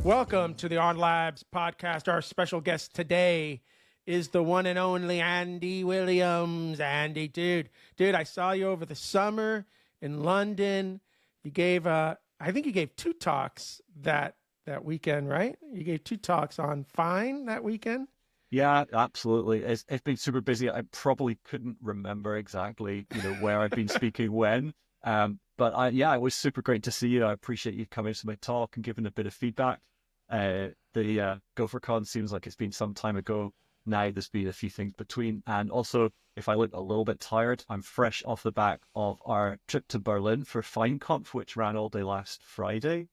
Welcome to the On Labs podcast. Our special guest today is the one and only Andy Williams. Andy, dude, I saw you over the summer in London. You gave, I think you gave two talks that weekend, right? You gave two talks on Fyne that weekend. Yeah, absolutely. It's been super busy. I probably couldn't remember exactly, where I've been speaking when. But it was super great to see you. I appreciate you coming to my talk and giving a bit of feedback. The GopherCon seems like it's been some time ago. Now there's been a few things between. And also, if I look a little bit tired, I'm fresh off the back of our trip to Berlin for FineConf, which ran all day last Friday.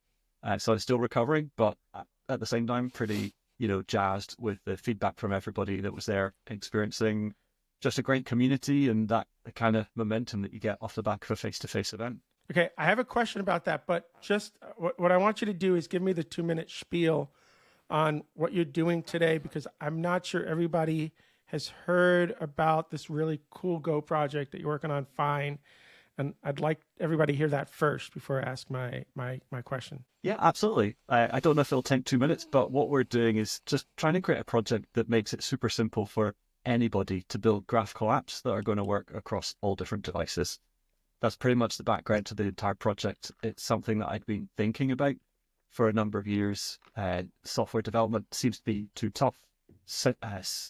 So I'm still recovering, but at the same time, pretty jazzed with the feedback from everybody that was there, experiencing just a great community and that the kind of momentum that you get off the back of a face-to-face event. Okay, I have a question about that, but just what I want you to do is give me the 2-minute spiel on what you're doing today, because I'm not sure everybody has heard about this really cool Go project that you're working on, Fyne. And I'd like everybody to hear that first before I ask my question. Yeah, absolutely. I don't know if it'll take 2 minutes, but what we're doing is just trying to create a project that makes it super simple for anybody to build graphical apps that are going to work across all different devices. That's pretty much the background to the entire project. It's something that I'd been thinking about for a number of years. Software development seems to be too tough.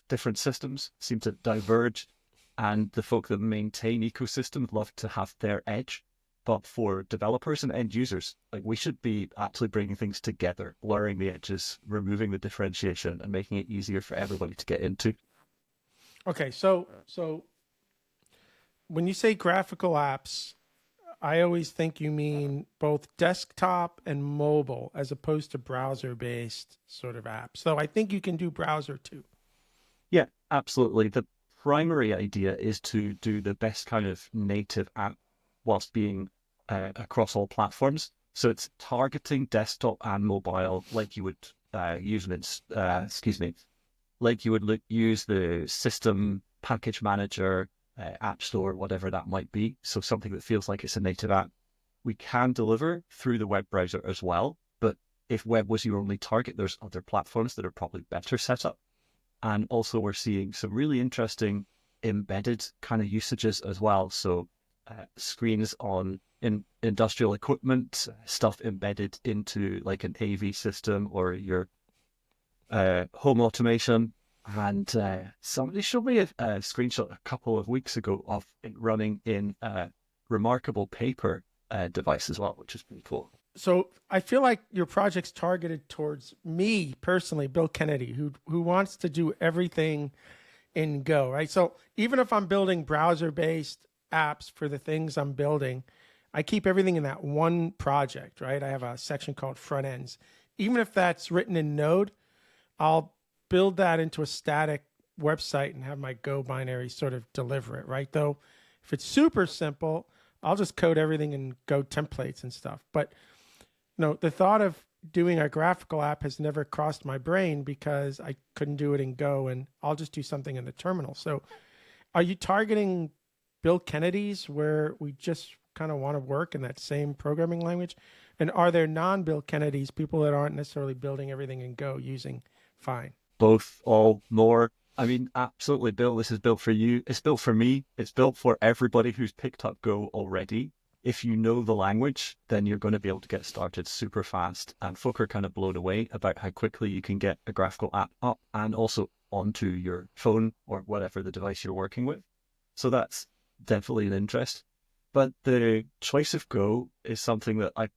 Different systems seem to diverge, and the folk that maintain ecosystems love to have their edge. But for developers and end users, we should be actually bringing things together, blurring the edges, removing the differentiation, and making it easier for everybody to get into. Okay, so when you say graphical apps, I always think you mean both desktop and mobile as opposed to browser-based sort of apps. So I think you can do browser too. Yeah, absolutely. The primary idea is to do the best kind of native app whilst being across all platforms. So it's targeting desktop and mobile like you would use use the system package manager, app store, whatever that might be. So something that feels like it's a native app. We can deliver through the web browser as well, but if web was your only target, there's other platforms that are probably better set up. And also we're seeing some really interesting embedded kind of usages as well. So screens on industrial equipment, stuff embedded into like an AV system or your home automation. And somebody showed me a screenshot a couple of weeks ago of it running in a Remarkable Paper device as well, which is pretty cool. So I feel like your project's targeted towards me personally, Bill Kennedy, who wants to do everything in Go, right? So even if I'm building browser-based apps for the things I'm building, I keep everything in that one project, right? I have a section called front ends. Even if that's written in Node, I'll build that into a static website and have my Go binary sort of deliver it, right? Though if it's super simple, I'll just code everything in Go templates and stuff. But the thought of doing a graphical app has never crossed my brain because I couldn't do it in Go, and I'll just do something in the terminal. So are you targeting Bill Kennedy's where we just kind of want to work in that same programming language? And are there non-Bill Kennedy's, people that aren't necessarily building everything in Go using Fyne? Both, all, more. I mean, absolutely, Bill, this is built for you. It's built for me. It's built for everybody who's picked up Go already. If you know the language, then you're going to be able to get started super fast. And folk are kind of blown away about how quickly you can get a graphical app up and also onto your phone or whatever the device you're working with. So that's definitely an interest. But the choice of Go is something that I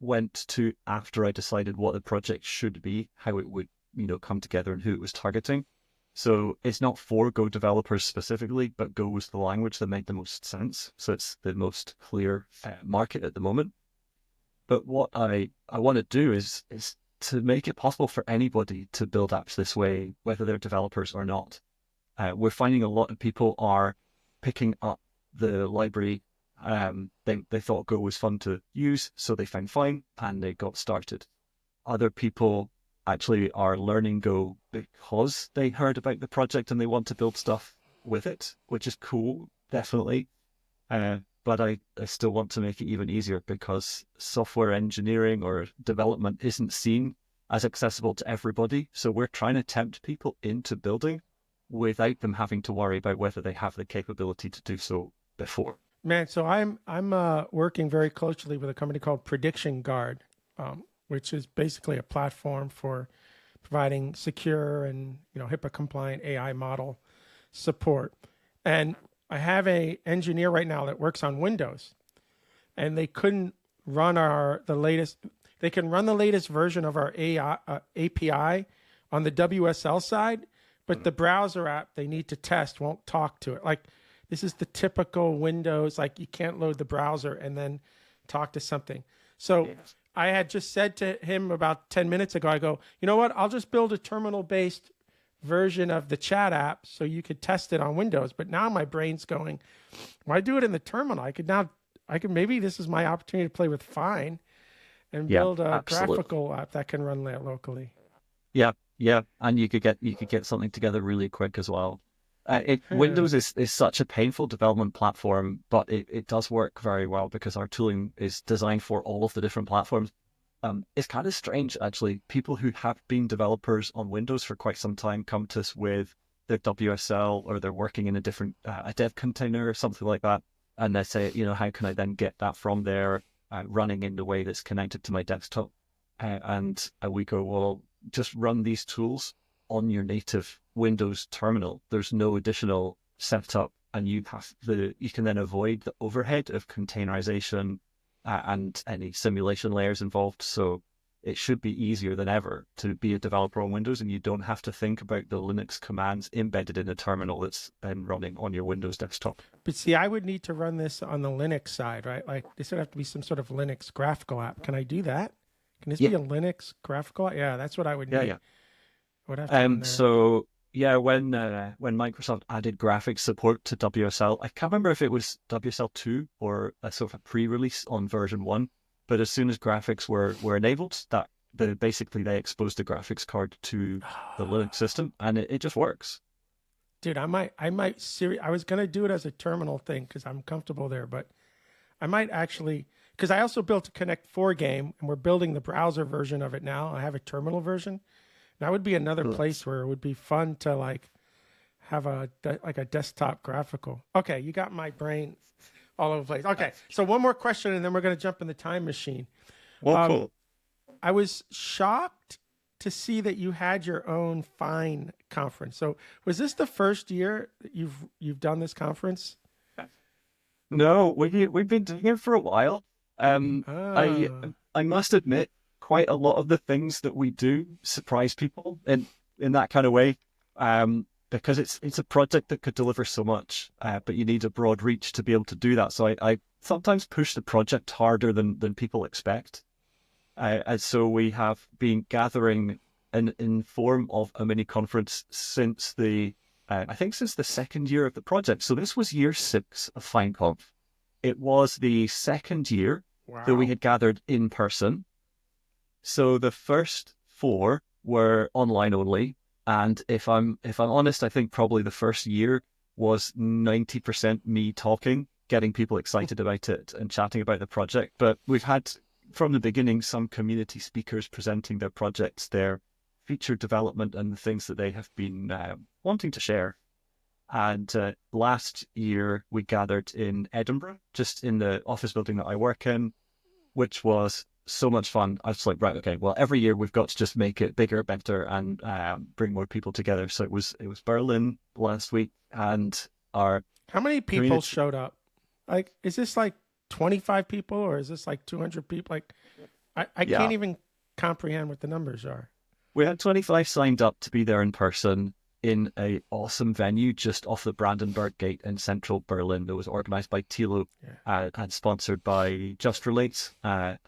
went to after I decided what the project should be, how it would, come together and who it was targeting. So it's not for Go developers specifically, but Go was the language that made the most sense. So it's the most clear market at the moment. But what I want to do is to make it possible for anybody to build apps this way, whether they're developers or not. We're finding a lot of people are picking up the library. They thought Go was fun to use, so they found Fyne and they got started. Other people actually are learning Go because they heard about the project and they want to build stuff with it, which is cool, definitely. But I still want to make it even easier because software engineering or development isn't seen as accessible to everybody. So we're trying to tempt people into building without them having to worry about whether they have the capability to do so before. Man, so I'm working very closely with a company called Prediction Guard, which is basically a platform for providing secure and HIPAA compliant AI model support. And I have a engineer right now that works on Windows, and they couldn't run the latest. They can run the latest version of our AI API on the WSL side, but the browser app they need to test won't talk to it. Like, this is the typical Windows, like you can't load the browser and then talk to something. So I had just said to him about 10 minutes ago, I go, you know what? I'll just build a terminal-based version of the chat app so you could test it on Windows. But now my brain's going, why do it in the terminal? Maybe this is my opportunity to play with Fyne and build a graphical app that can run there locally. Yeah, and you could get something together really quick as well. Windows is such a painful development platform, but it does work very well because our tooling is designed for all of the different platforms. It's kind of strange, actually. People who have been developers on Windows for quite some time come to us with their WSL, or they're working in a different a dev container or something like that, and they say, how can I then get that from there running in the way that's connected to my desktop? And we go, well, just run these tools on your native Windows terminal. There's no additional setup, and you can then avoid the overhead of containerization and any simulation layers involved. So it should be easier than ever to be a developer on Windows, and you don't have to think about the Linux commands embedded in a terminal that's then running on your Windows desktop. But see, I would need to run this on the Linux side, right? Like, this would have to be some sort of Linux graphical app. Can I do that? Can this be a Linux graphical app? Yeah, that's what I would need. Yeah. Would have to so yeah, when Microsoft added graphics support to WSL, I can't remember if it was WSL 2 or a sort of a pre-release on version 1, but as soon as graphics were enabled, basically they exposed the graphics card to the Linux system, and it just works. Dude, I was gonna do it as a terminal thing because I'm comfortable there, but I might actually, because I also built a Connect 4 game, and we're building the browser version of it now. I have a terminal version. That would be another place where it would be fun to like have a desktop graphical. Okay, you got my brain all over the place. Okay, so one more question, and then we're going to jump in the time machine. Well, cool. I was shocked to see that you had your own Fyne conference. So was this the first year that you've done this conference? No, we've been doing it for a while. I must admit, quite a lot of the things that we do surprise people in that kind of way, because it's a project that could deliver so much, but you need a broad reach to be able to do that. So I sometimes push the project harder than people expect. And so we have been gathering in form of a mini conference since I think since the second year of the project. So this was year 6 of FyneConf. It was the second year that we had gathered in person. So the first 4 were online only, and if I'm honest, I think probably the first year was 90% me talking, getting people excited about it and chatting about the project. But we've had from the beginning some community speakers presenting their projects, their feature development, and the things that they have been wanting to share. And last year we gathered in Edinburgh, just in the office building that I work in, which was so much fun. I was like, right, okay, well, every year we've got to just make it bigger, better, and bring more people together. So it was Berlin last week, and how many people showed up? Like, is this like 25 people, or is this like 200 people? Like, I can't even comprehend what the numbers are. We had 25 signed up to be there in person in a awesome venue just off the Brandenburg Gate in central Berlin that was organized by Tilo and sponsored by Just Relate, and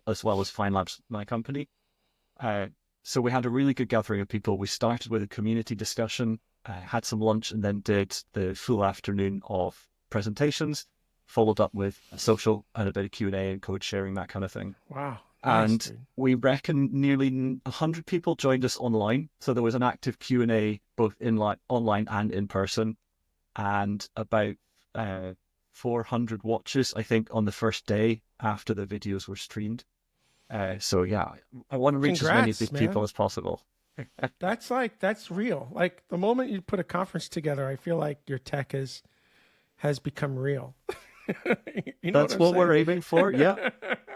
as well as Fyne Labs, my company. So we had a really good gathering of people. We started with a community discussion, had some lunch, and then did the full afternoon of presentations, followed up with a social and a bit of Q&A and code sharing, that kind of thing. Wow. And we reckon nearly 100 people joined us online. So there was an active Q&A both online and in person, and about 400 watches, I think, on the first day after the videos were streamed. So yeah, I want to reach as many of these Congrats, people man. as possible. That's real. Like the moment you put a conference together, I feel like your tech has become real. You know what That's I'm what saying? we're aiming for. Yeah.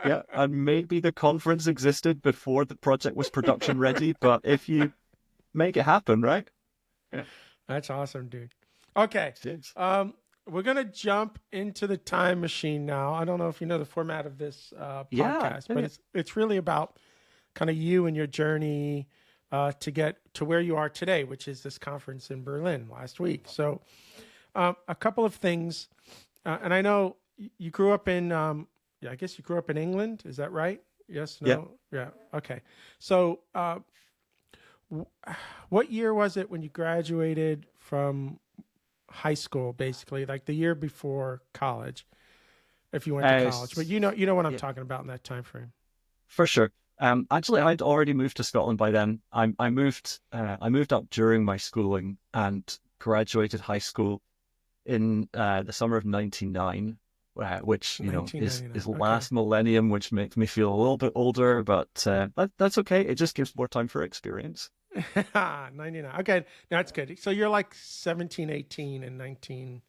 Yeah. And maybe the conference existed before the project was production ready, but if you make it happen, right? Yeah. That's awesome, dude. Okay. Cheers. We're gonna jump into the time machine now. I don't know if you know the format of this Yeah. podcast, but Yeah. it's really about kind of you and your journey to get to where you are today, which is this conference in Berlin last week. So, a couple of things, and I know you grew up in, yeah, I guess you grew up in England. Is that right? Yes, Yeah. no, yeah, okay. So, what year was it when you graduated from high school? Basically, like the year before college, if you went to college. But you know what I'm Yeah, talking about in that time frame. for sure. Actually, I'd already moved to Scotland by then. I moved up during my schooling and graduated high school in the summer of '99, which is 1999. Okay. last millennium, which makes me feel a little bit older, but that's okay. It just gives more time for experience. 99. Okay, that's good. So you're like 17, 18, and 19,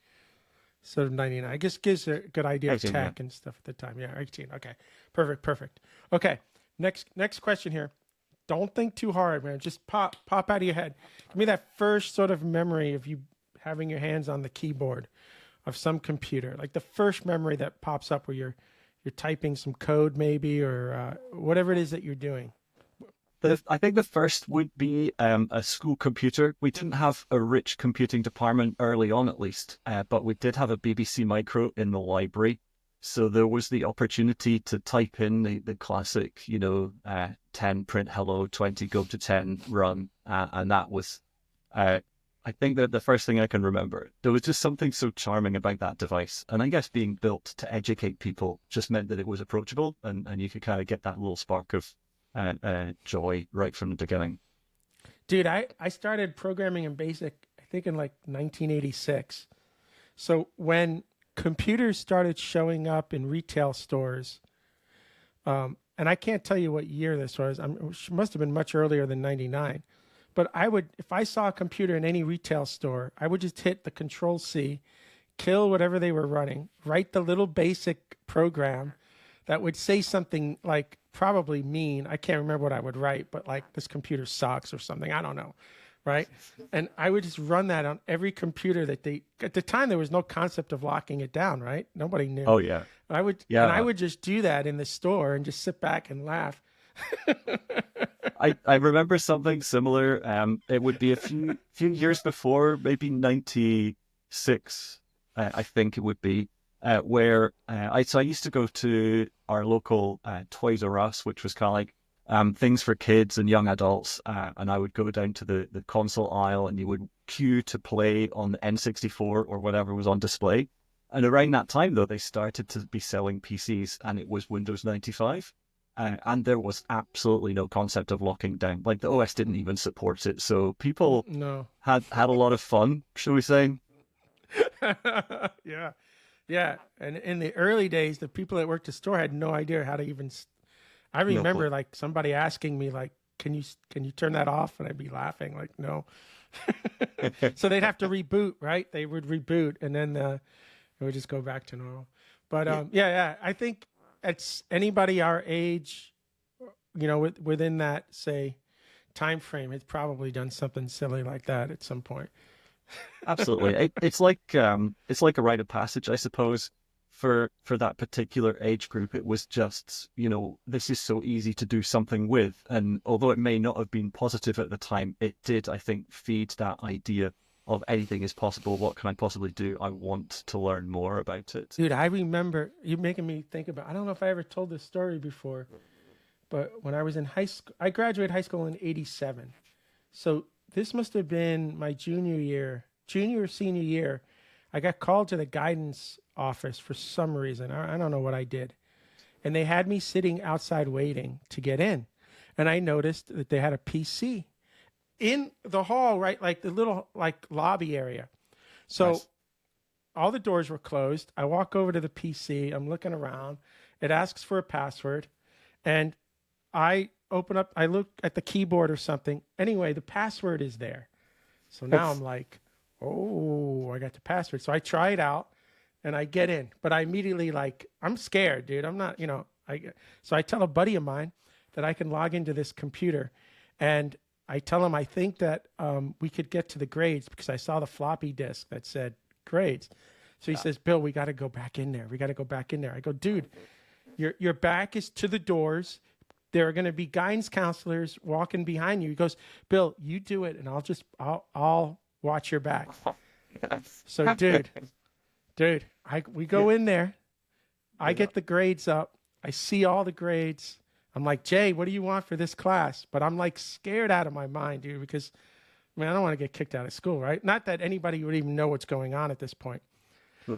sort of 99. I guess gives a good idea of 18, yeah. tech and stuff at the time. Yeah, 18. Okay, perfect, perfect. Okay, next question here. Don't think too hard, man. Just pop out of your head. Give me that first sort of memory of you having your hands on the keyboard of some computer, like the first memory that pops up where you're typing some code maybe or whatever it is that you're doing. I think the first would be a school computer. We didn't have a rich computing department early on, at least, but we did have a BBC Micro in the library. So there was the opportunity to type in the classic, 10 print hello, 20 go to 10 run. And that was, I think that the first thing I can remember. There was just something so charming about that device. And I guess being built to educate people just meant that it was approachable and you could kind of get that little spark of joy right from the beginning. Dude, I started programming in BASIC, I think in like 1986. So when computers started showing up in retail stores, and I can't tell you what year this was. It must have been much earlier than 99. But I would, if I saw a computer in any retail store, I would just hit the Control C, kill whatever they were running, write the little basic program that would say something like probably mean. I can't remember what I would write, but like this computer sucks or something. I don't know. Right. And I would just run that on every computer that at the time, there was no concept of locking it down. Right. Nobody knew. Oh yeah. I Yeah. would just do that in the store and just sit back and laugh. I remember something similar. It would be a few years before, maybe '96, I think it would be, where I used to go to our local Toys R Us, which was kind of like things for kids and young adults, and I would go down to the console aisle, and you would queue to play on the N64 or whatever was on display. And around that time, though, they started to be selling PCs, and it was Windows 95. And there was absolutely no concept of locking down. Like the OS didn't even support it. So people No. had a lot of fun, shall we say? Yeah. Yeah. And in the early days, the people that worked the store had no idea how to even. I No remember clue. like somebody asking me like, can you turn that off? And I'd be laughing like, no. So they'd have to reboot, right? They would reboot, and then it would just go back to normal. But Yeah, yeah. I think it's anybody our age, within that say time frame, has probably done something silly like that at some point. absolutely. It's like a rite of passage, I suppose. For that particular age group, it was just, this is so easy to do something with. And although it may not have been positive at the time, it did, I think, feed that idea of anything is possible. What can I possibly do? I want to learn more about it. Dude, I remember you making me think about. I don't know if I ever told this story before, but when I was in high school, I graduated high school in '87. So this must have been my junior or senior year. I got called to the guidance office for some reason. I don't know what I did. And they had me sitting outside waiting to get in. And I noticed that they had a PC in the hall, right? Like the little like lobby area. So Nice. all the doors were closed. I walk over to the PC. I'm looking around. It asks for a password. And I open up, I look at the keyboard or something. Anyway, the password is there. So now I'm like, oh, I got the password. So I try it out and I get in, but I immediately like, I'm scared, dude. I'm not, so I tell a buddy of mine that I can log into this computer, and I tell him I think that we could get to the grades because I saw the floppy disk that said grades. So he says, Bill, we got to go back in there. We got to go back in there. I go, dude, your back is to the doors. There are going to be guidance counselors walking behind you. He goes, Bill, you do it, and I'll watch your back. So, dude, we go in there. I get the grades up. I see all the grades. I'm like, Jay, what do you want for this class? But I'm like scared out of my mind, dude, because I don't want to get kicked out of school, right? Not that anybody would even know what's going on at this point.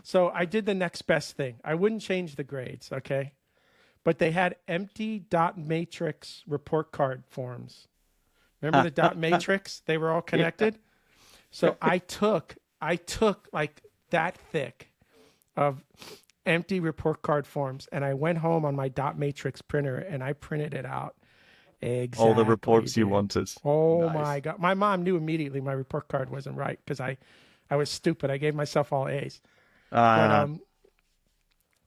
So I did the next best thing. I wouldn't change the grades, okay? But they had empty dot matrix report card forms. Remember the dot matrix? They were all connected. So I took like that thick of empty report card forms, and I went home on my dot matrix printer and I printed it out. Exactly. All the reports dude. you wanted. Oh Nice. my God. My mom knew immediately my report card wasn't right because I was stupid. I gave myself all A's. But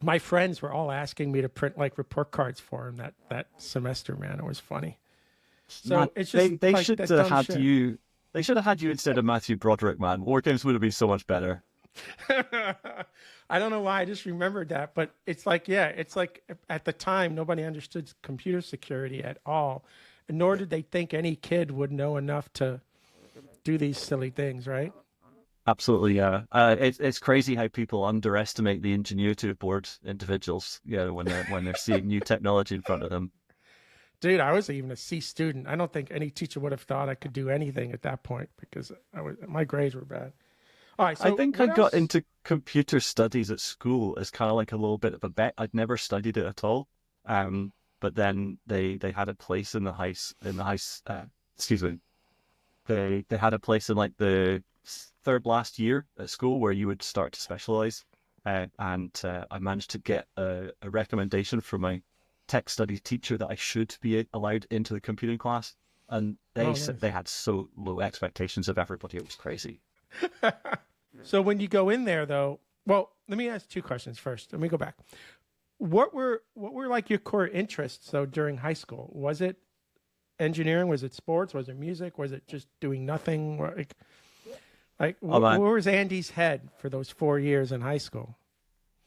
my friends were all asking me to print like report cards for them that semester, man. It was funny. So Man, it's just they like should that have dumb had shit. you. They should have had you instead of Matthew Broderick, man. War Games would have been so much better. I don't know why I just remembered that, but it's like, yeah, it's like at the time nobody understood computer security at all, nor did they think any kid would know enough to do these silly things, right? Absolutely, yeah. It's crazy how people underestimate the ingenuity of bored individuals. Yeah, when they're seeing new technology in front of them. Dude, I was even a C student. I don't think any teacher would have thought I could do anything at that point because my grades were bad. All right, I so think I what got else? into computer studies at school as kind of like a little bit of a bet. I'd never studied it at all. But then they had a place in the excuse me. They had a place in like the third last year at school where you would start to specialize. And I managed to get a recommendation from my tech studies teacher that I should be allowed into the computing class. And they Oh, said nice. they had so low expectations of everybody. It was crazy. So when you go in there, though, well, let me ask two questions first. Let me go back. What were like your core interests? So during high school, was it engineering? Was it sports? Was it music? Was it just doing nothing? Oh Where man, was Andy's head for those 4 years in high school?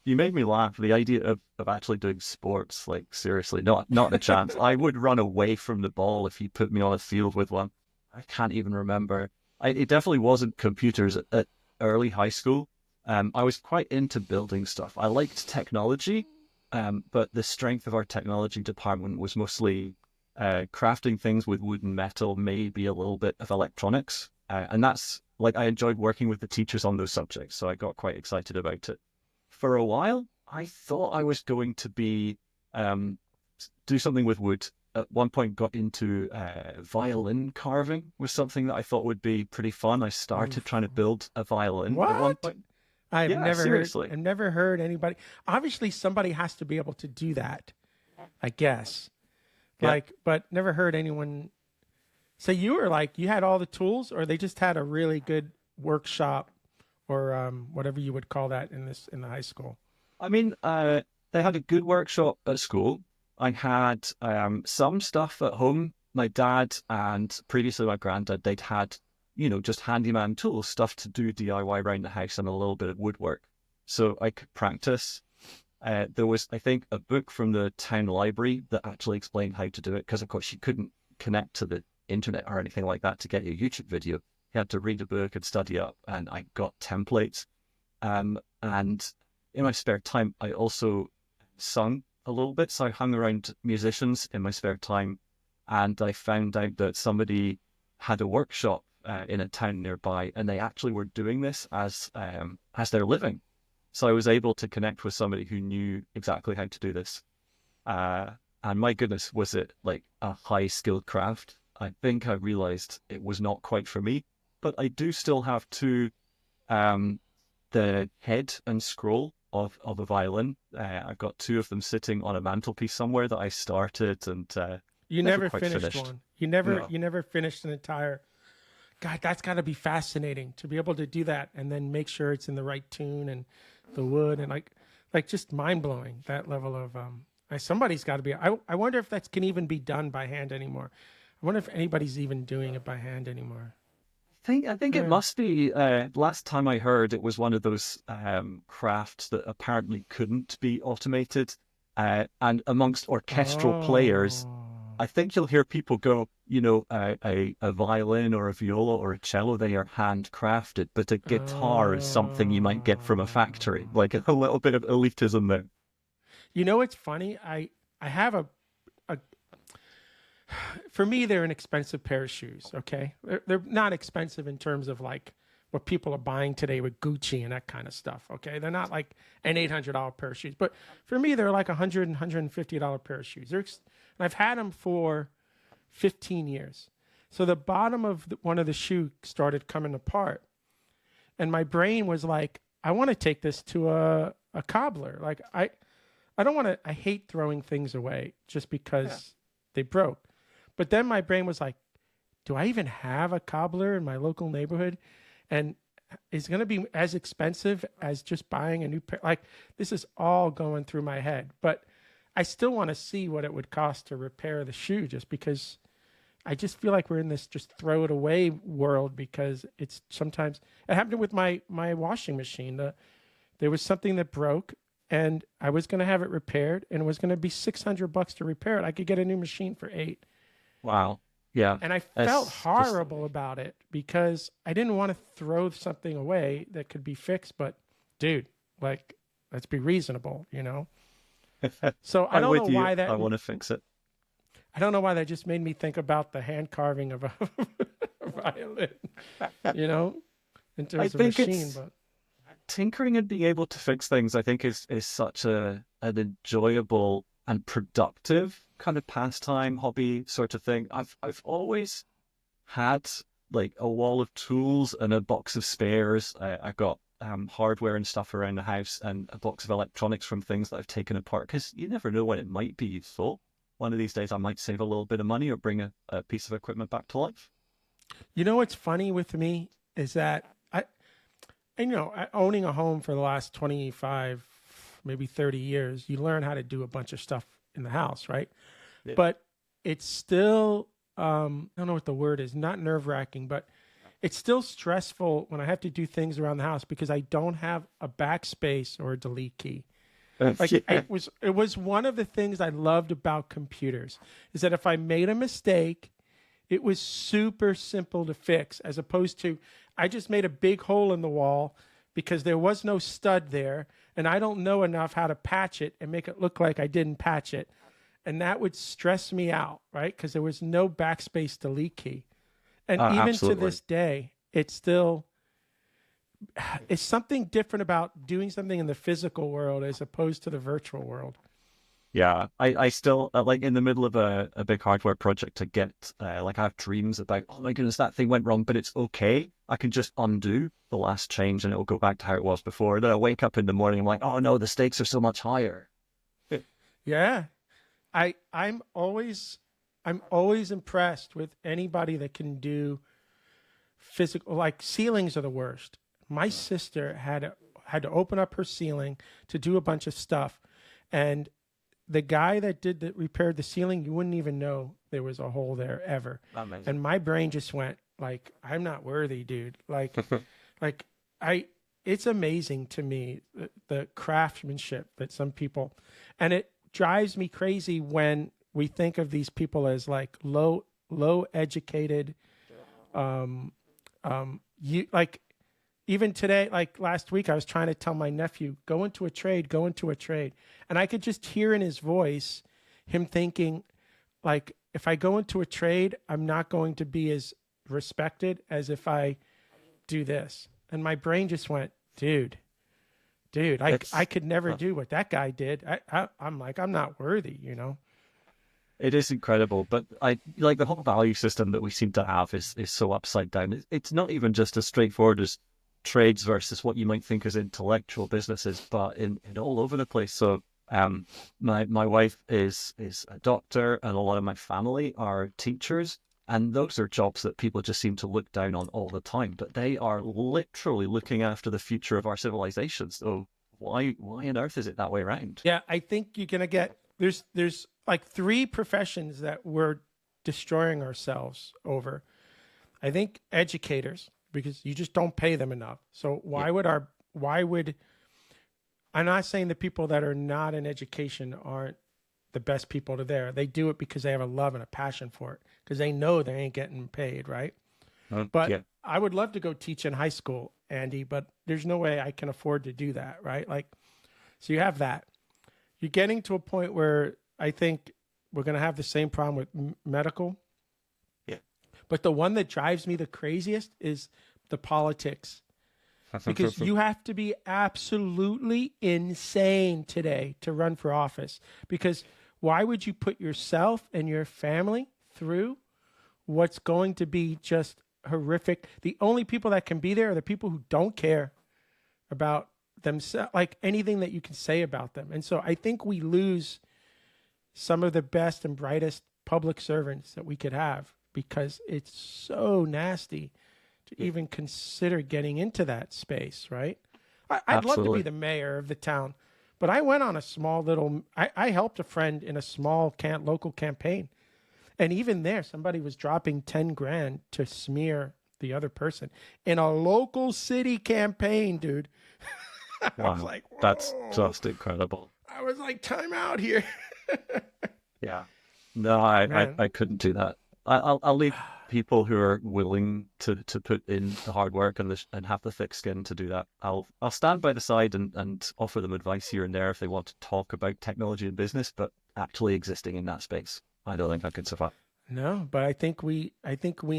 you made me laugh. The idea of actually doing sports, like seriously, not a chance. I would run away from the ball if you put me on a field with one. I can't even remember. It definitely wasn't computers at early high school. I was quite into building stuff. I liked technology, but the strength of our technology department was mostly crafting things with wood and metal, maybe a little bit of electronics. And that's like I enjoyed working with the teachers on those subjects, so I got quite excited about it. For a while, I thought I was going to be um, do something with wood. At one point, got into violin carving was something that I thought would be pretty fun. I started Oof. trying to build a violin at one What? point. Yeah, seriously. I've never heard anybody. Obviously, somebody has to be able to do that, I guess. Yeah. But never heard anyone. So you were like, you had all the tools, or they just had a really good workshop, or whatever you would call that in the high school. I mean, they had a good workshop at school. I had some stuff at home. My dad and previously my granddad, they'd had, just handyman tools, stuff to do DIY around the house and a little bit of woodwork. So I could practice. There was, I think, a book from the town library that actually explained how to do it because, of course, you couldn't connect to the internet or anything like that to get your YouTube video. You had to read a book and study up, and I got templates. And in my spare time, I also sung a little bit. So I hung around musicians in my spare time, and I found out that somebody had a workshop in a town nearby, and they actually were doing this as their living. So I was able to connect with somebody who knew exactly how to do this. And my goodness, was it like a high skilled craft? I think I realized it was not quite for me, but I do still have um, the head and scroll of a violin. I've got two of them sitting on a mantelpiece somewhere that I started, and You never never quite finished finished. one. You never finished an entire. God, that's got to be fascinating to be able to do that and then make sure it's in the right tune and the wood and like just mind blowing that level of somebody's got to be. I wonder if that can even be done by hand anymore. I wonder if anybody's even doing it by hand anymore. I think it Yeah. must be. Last time I heard, it was one of those crafts that apparently couldn't be automated. And amongst orchestral players, Oh. I think you'll hear people go, a violin or a viola or a cello, they are handcrafted, but a guitar is something you might get from a factory. Oh. Like a little bit of elitism there. You know what's funny? I have a for me they're an expensive pair of shoes. Okay, they're not expensive in terms of like what people are buying today with Gucci and that kind of stuff. Okay, they're not like an $800 pair of shoes, but for me they're like $150 pair of shoes. And I've had them for 15 years. So the bottom of one of the shoe started coming apart, and my brain was like, I want to take this to a cobbler. Like I don't want to. I hate throwing things away just because they broke. But then my brain was like, do I even have a cobbler in my local neighborhood? And is going to be as expensive as just buying a new pair. Like this is all going through my head, but I still want to see what it would cost to repair the shoe just because I just feel like we're in this just throw it away world because it's sometimes it happened with my washing machine. There was something that broke and I was going to have it repaired and it was going to be $600 to repair it. I could get a new machine for 8. Wow. Yeah. And I felt That's just horrible about it because I didn't want to throw something away that could be fixed. But dude, like, let's be reasonable, you know? So I I'm don't know with you. why that, I want to fix it. I don't know why that just made me think about the hand carving of a violin, you know, in I terms of think machine. it's But tinkering and being able to fix things. I think is such an enjoyable and productive kind of pastime, hobby sort of thing. I've always had like a wall of tools and a box of spares. I've got hardware and stuff around the house and a box of electronics from things that I've taken apart because you never know when it might be useful. One of these days I might save a little bit of money or bring a piece of equipment back to life. you know what's funny with me is that and, owning a home for the last 25, maybe 30 years, you learn how to do a bunch of stuff in the house, right? Yeah. But it's still, I don't know what the word is, not nerve wracking, but it's still stressful when I have to do things around the house because I don't have a backspace or a delete key. Like Yeah. it was one of the things I loved about computers is that if I made a mistake, it was super simple to fix as opposed to I just made a big hole in the wall because there was no stud there and I don't know enough how to patch it and make it look like I didn't patch it. And that would stress me out, right? Because there was no backspace delete key. And even to Absolutely. this day, it's something different about doing something in the physical world as opposed to the virtual world. Yeah, I still like in the middle of a big hardware project to get like I have dreams about, oh my goodness, that thing went wrong, but it's okay. I can just undo the last change and it'll go back to how it was before. Then I wake up in the morning, I'm like, oh no, the stakes are so much higher. Yeah. I'm always impressed with anybody that can do physical like ceilings are the worst. My sister had to open up her ceiling to do a bunch of stuff and the guy that repaired the ceiling, you wouldn't even know there was a hole there ever. Amazing. And my brain just went like, I'm not worthy, dude. Like it's amazing to me the craftsmanship that some people, and it drives me crazy when we think of these people as like low educated, you like even today, like last week, I was trying to tell my nephew, go into a trade, go into a trade. And I could just hear in his voice him thinking, like, if I go into a trade, I'm not going to be as respected as if I do this. And my brain just went, dude, I could never do what that guy did. I'm like, I'm not worthy, you know? It is incredible, but I like the whole value system that we seem to have is so upside down. It's not even just as straightforward as trades versus what you might think as intellectual businesses, but in all over the place. So My wife is a doctor, and a lot of my family are teachers, and those are jobs that people just seem to look down on all the time. But they are literally looking after the future of our civilization. So why on earth is it that way around? Yeah, I think you're gonna get there's like three professions that we're destroying ourselves over. I think educators, because you just don't pay them enough. So Yeah, why would I'm not saying the people that are not in education aren't the best people to there. They do it because they have a love and a passion for it because they know they ain't getting paid, right? But yeah, I would love to go teach in high school, Andy, but there's no way I can afford to do that, right? Like, so you have that. You're getting to a point where I think we're going to have the same problem with medical. yeah. But the one that drives me the craziest is the politics, because you have to be absolutely insane today to run for office. Because why would you put yourself and your family through what's going to be just horrific? The only people that can be there are the people who don't care about themselves, like anything that you can say about them. And so I think we lose some of the best and brightest public servants that we could have because it's so nasty to Yeah, even consider getting into that space, right? I'd love to be absolutely. the mayor of the town, but I went on a small little, I helped a friend in a small local campaign. And even there, somebody was dropping 10 grand to smear the other person in a local city campaign, dude. I was Wow, like, that's whoa. just incredible. I was like, time out here. Yeah. No, I Man, I couldn't do that. I'll leave people who are willing to put in the hard work and and have the thick skin to do that. I'll stand by the side and offer them advice here and there if they want to talk about technology and business, but actually existing in that space, I don't think I could survive. no, but I think we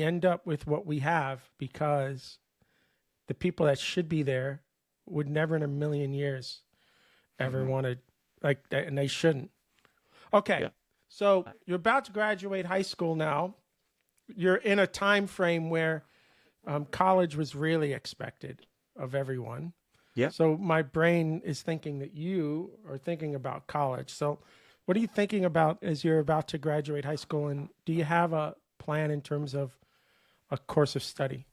end up with what we have because the people that should be there would never in a million years ever Hmm. want to like that, and they shouldn't. Okay. Yeah. So you're about to graduate high school now. You're in a time frame where college was really expected of everyone. Yeah. So my brain is thinking that you are thinking about college. So what are you thinking about as you're about to graduate high school? And do you have a plan in terms of a course of study?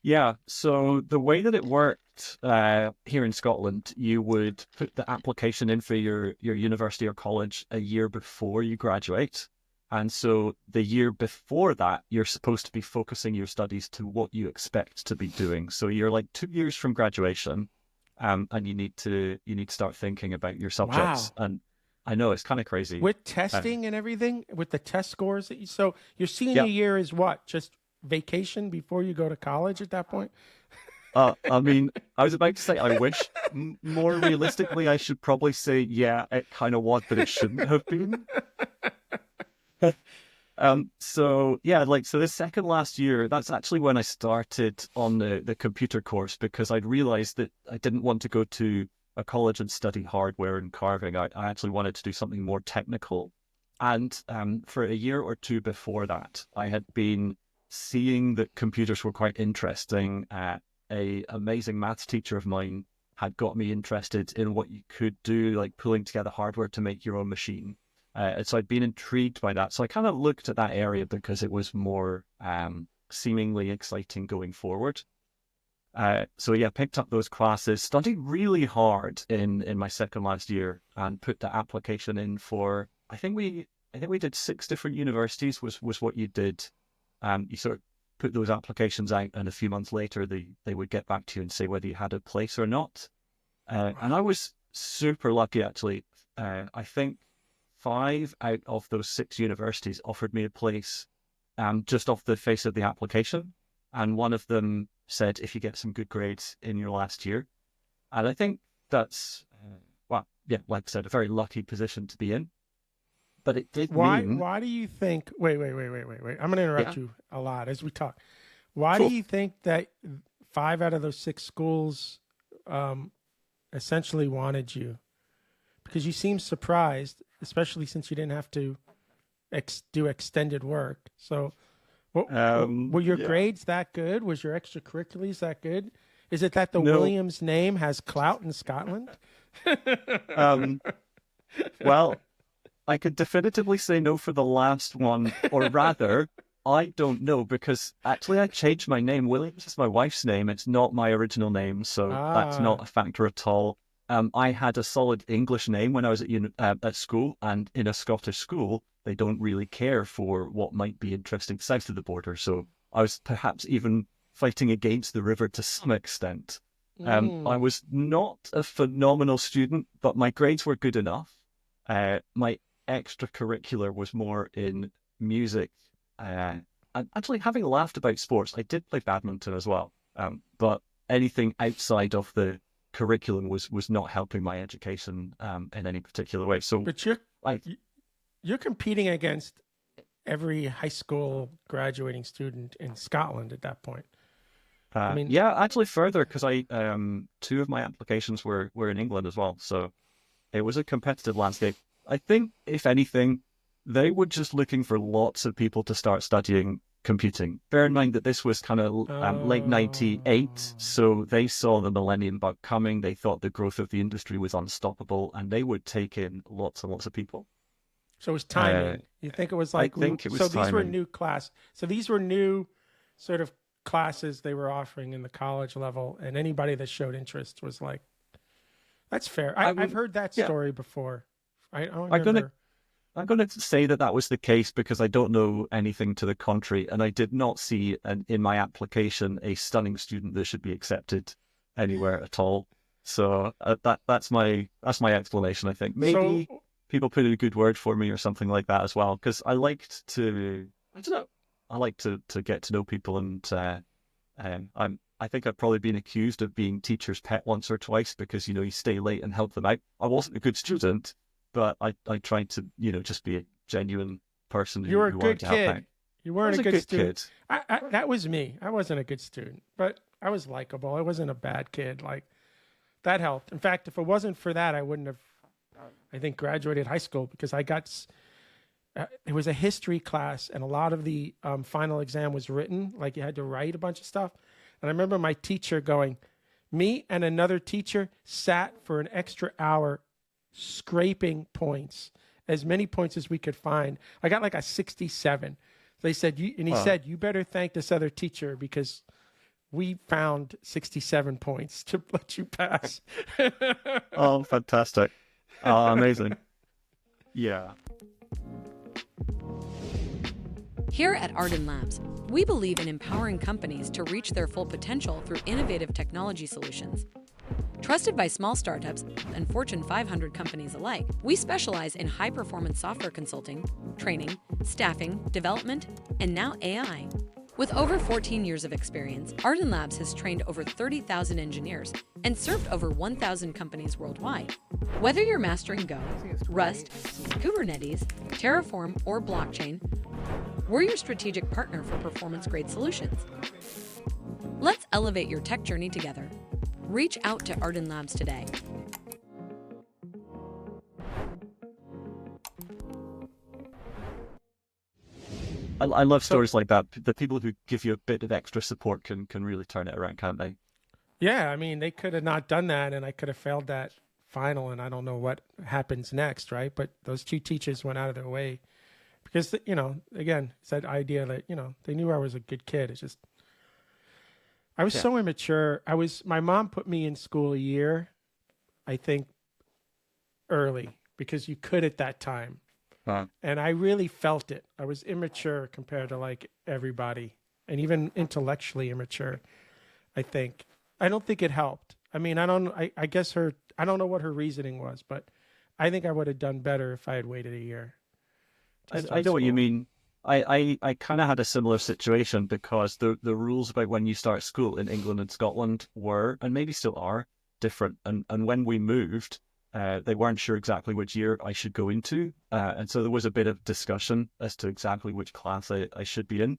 Yeah, so the way that it worked here in Scotland, you would put the application in for your university or college a year before you graduate. And so the year before that, you're supposed to be focusing your studies to what you expect to be doing. So you're like 2 years from graduation, and you need to start thinking about your subjects. Wow. And I know it's kind of crazy. With Uh, testing and everything, with the test scores that so your senior yeah, year is what? Just vacation before you go to college at that point? I mean, I was about to say, I wish. More realistically, I should probably say, yeah, it kind of was, but it shouldn't have been. So yeah, so this second last year, that's actually when I started on the computer course because I'd realized that I didn't want to go to a college and study hardware and carving. I actually wanted to do something more technical. And for a year or two before that, I had been seeing that computers were quite interesting. A amazing maths teacher of mine had got me interested in what you could do, like pulling together hardware to make your own machine. And so I'd been intrigued by that. So I kind of looked at that area because it was more seemingly exciting going forward. So yeah, picked up those classes, studied really hard in my second last year, and put the application in for. I think we did 6 different universities. Was what you did. You sort of put those applications out, and a few months later, they would get back to you and say whether you had a place or not. And I was super lucky actually. I think 5 out of those 6 universities offered me a place just off the face of the application. And one of them said, if you get some good grades in your last year. And I think that's, well, yeah, like I said, a very lucky position to be in. But it did Why? mean, Why do you think? Wait. I'm going to interrupt yeah, you a lot as we talk. Why do cool. you think that 5 out of those 6 schools um, essentially wanted you? Because you seem surprised, especially since you didn't have to do extended work. So, were your Yeah. grades that good? Was your extracurriculars that good? Is it that the No, Williams name has clout in Scotland? um, Well, I could definitively say no for the last one, or rather, I don't know because actually I changed my name. Williams is my wife's name. It's not my original name, so that's Ah, not a factor at all. I had a solid English name when I was at school, and in a Scottish school, they don't really care for what might be interesting south of the border. So I was perhaps even fighting against the river to some extent. I mm, was not a phenomenal student, but my grades were good enough. My extracurricular was more in music. And actually, having laughed about sports, I did play badminton as well. But anything outside of the curriculum was not helping my education in any particular way. So, but you're like, you- you're competing against every high school graduating student in Scotland at that point. I mean, yeah, actually further because I two of my applications were in England as well. So it was a competitive landscape. I think, if anything, they were just looking for lots of people to start studying computing. Bear in mind that this was kind of late 98, oh, so they saw the millennium bug coming. They thought the growth of the industry was unstoppable, and they would take in lots and lots of people. so it was Uh, timing. You think it was I like think it so? was These were timing. new class. So these were new sort of classes they were offering in the college level, and anybody that showed interest was like, "That's fair." I I've would, heard that yeah. story before. I don't I'm gonna remember. I'm going to say that that was the case because I don't know anything to the contrary, and I did not see in my application a stunning student that should be accepted anywhere at all. So that's my explanation. I think So maybe people put in a good word for me or something like that as well because I don't know I like to get to know people I think I've probably been accused of being teacher's pet once or twice because, you stay late and help them out. I wasn't a good student, but I tried to, just be a genuine person you who, were a who wanted good to help out. kid. You I weren't was a a good good student. kid. That was me. I wasn't a good student, but I was likable. I wasn't a bad kid. Like that helped. In fact, if it wasn't for that, I wouldn't have. I think graduated high school because it was a history class, and a lot of the final exam was written. Like you had to write a bunch of stuff. And I remember my teacher going, me and another teacher sat for an extra hour scraping points, as many points as we could find. I got like a 67. They said, he Oh, said, you better thank this other teacher because we found 67 points to let you pass. oh, fantastic. Oh, amazing. Yeah. Here at Ardan Labs, we believe in empowering companies to reach their full potential through innovative technology solutions. Trusted by small startups and Fortune 500 companies alike, we specialize in high-performance software consulting, training, staffing, development, and now AI. With over 14 years of experience, Ardan Labs has trained over 30,000 engineers and served over 1,000 companies worldwide. Whether you're mastering Go, Rust, Kubernetes, Terraform, or blockchain, we're your strategic partner for performance-grade solutions. Let's elevate your tech journey together. Reach out to Ardan Labs today. I love So, stories like that. The people who give you a bit of extra support can really turn it around, can't they? yeah, I mean, they could have not done that, and I could have failed that final, and I don't know what happens next, right? But those two teachers went out of their way because, again, it's that idea that, they knew I was a good kid. It's just, I was Yeah. so immature. My mom put me in school a year, I think, early because you could at that time. Uh, And I really felt it. I was immature compared to like everybody and even intellectually immature, I think. I don't think it helped. I mean, I guess I don't know what her reasoning was, but I think I would have done better if I had waited a year to I start know what you school. mean. I kind of had a similar situation because the rules about when you start school in England and Scotland were, and maybe still are, different. And when we moved, they weren't sure exactly which year I should go into. And so there was a bit of discussion as to exactly which class I should be in.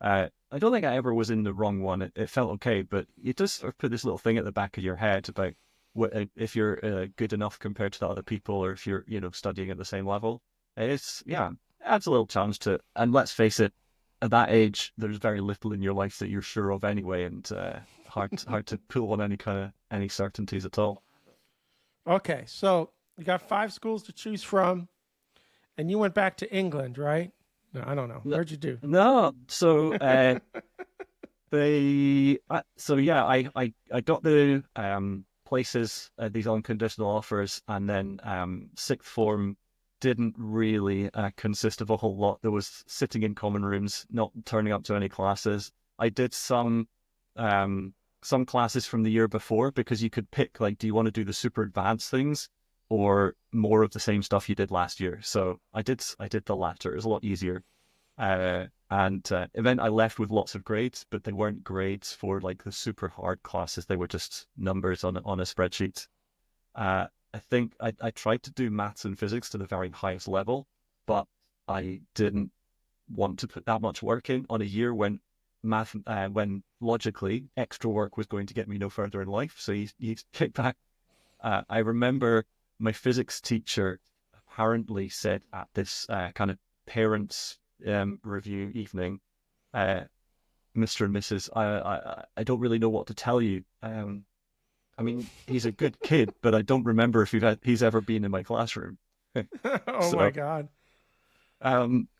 I don't think I ever was in the wrong one. It felt okay, but you just sort of put this little thing at the back of your head about if you're good enough compared to the other people, or if you're studying at the same level. It's yeah, adds a little challenge to it. And let's face it, at that age, there's very little in your life that you're sure of anyway, and hard to pull on any certainties at all. Okay, so You got 5 schools to choose from, and you went back to England, right? No, I don't know. No, Where'd you do? no. So I got the places, these unconditional offers, and then sixth form didn't really consist of a whole lot. There was sitting in common rooms, not turning up to any classes. I did some classes from the year before, because you could pick, like, do you want to do the super advanced things or more of the same stuff you did last year? So I did the latter. It was a lot easier. And event I left with lots of grades, but they weren't grades for like the super hard classes. They were just numbers on a spreadsheet. I think I tried to do maths and physics to the very highest level, but I didn't want to put that much work in on a year when logically extra work was going to get me no further in life. So you kick back. I remember my physics teacher apparently said at this kind of parents review evening, Mr. and Mrs. I don't really know what to tell you. I mean, he's a good kid, but I don't remember if he's ever been in my classroom. Oh my So, God.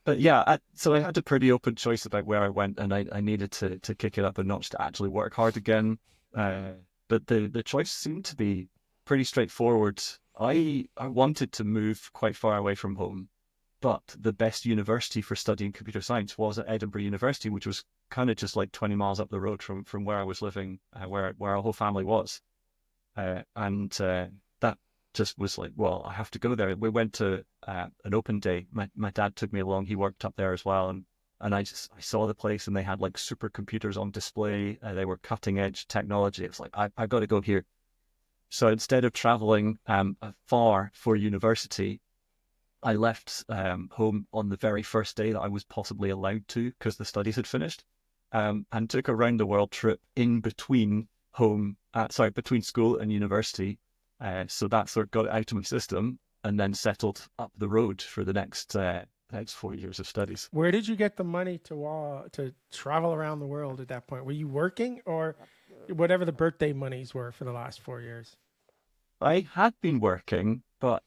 but yeah, so I had a pretty open choice about where I went, and I needed to kick it up a notch to actually work hard again. But the choice seemed to be pretty straightforward. I wanted to move quite far away from home, but the best university for studying computer science was at Edinburgh University, which was kind of just like 20 miles up the road from where I was living, where our whole family was. And that just was like, well, I have to go there. We went to an open day. My dad took me along. He worked up there as well. And I saw the place, and they had like supercomputers on display. They were cutting edge technology. It's like, I've got to go here. So instead of traveling far for university, I left home on the very first day that I was possibly allowed to, because the studies had finished, and took a round the world trip in between between school and university. So that sort of got it out of my system, and then settled up the road for the next 4 years of studies. Where did you get the money to travel around the world at that point? Were you working, or whatever the birthday monies were for the last 4 years? I had been working, but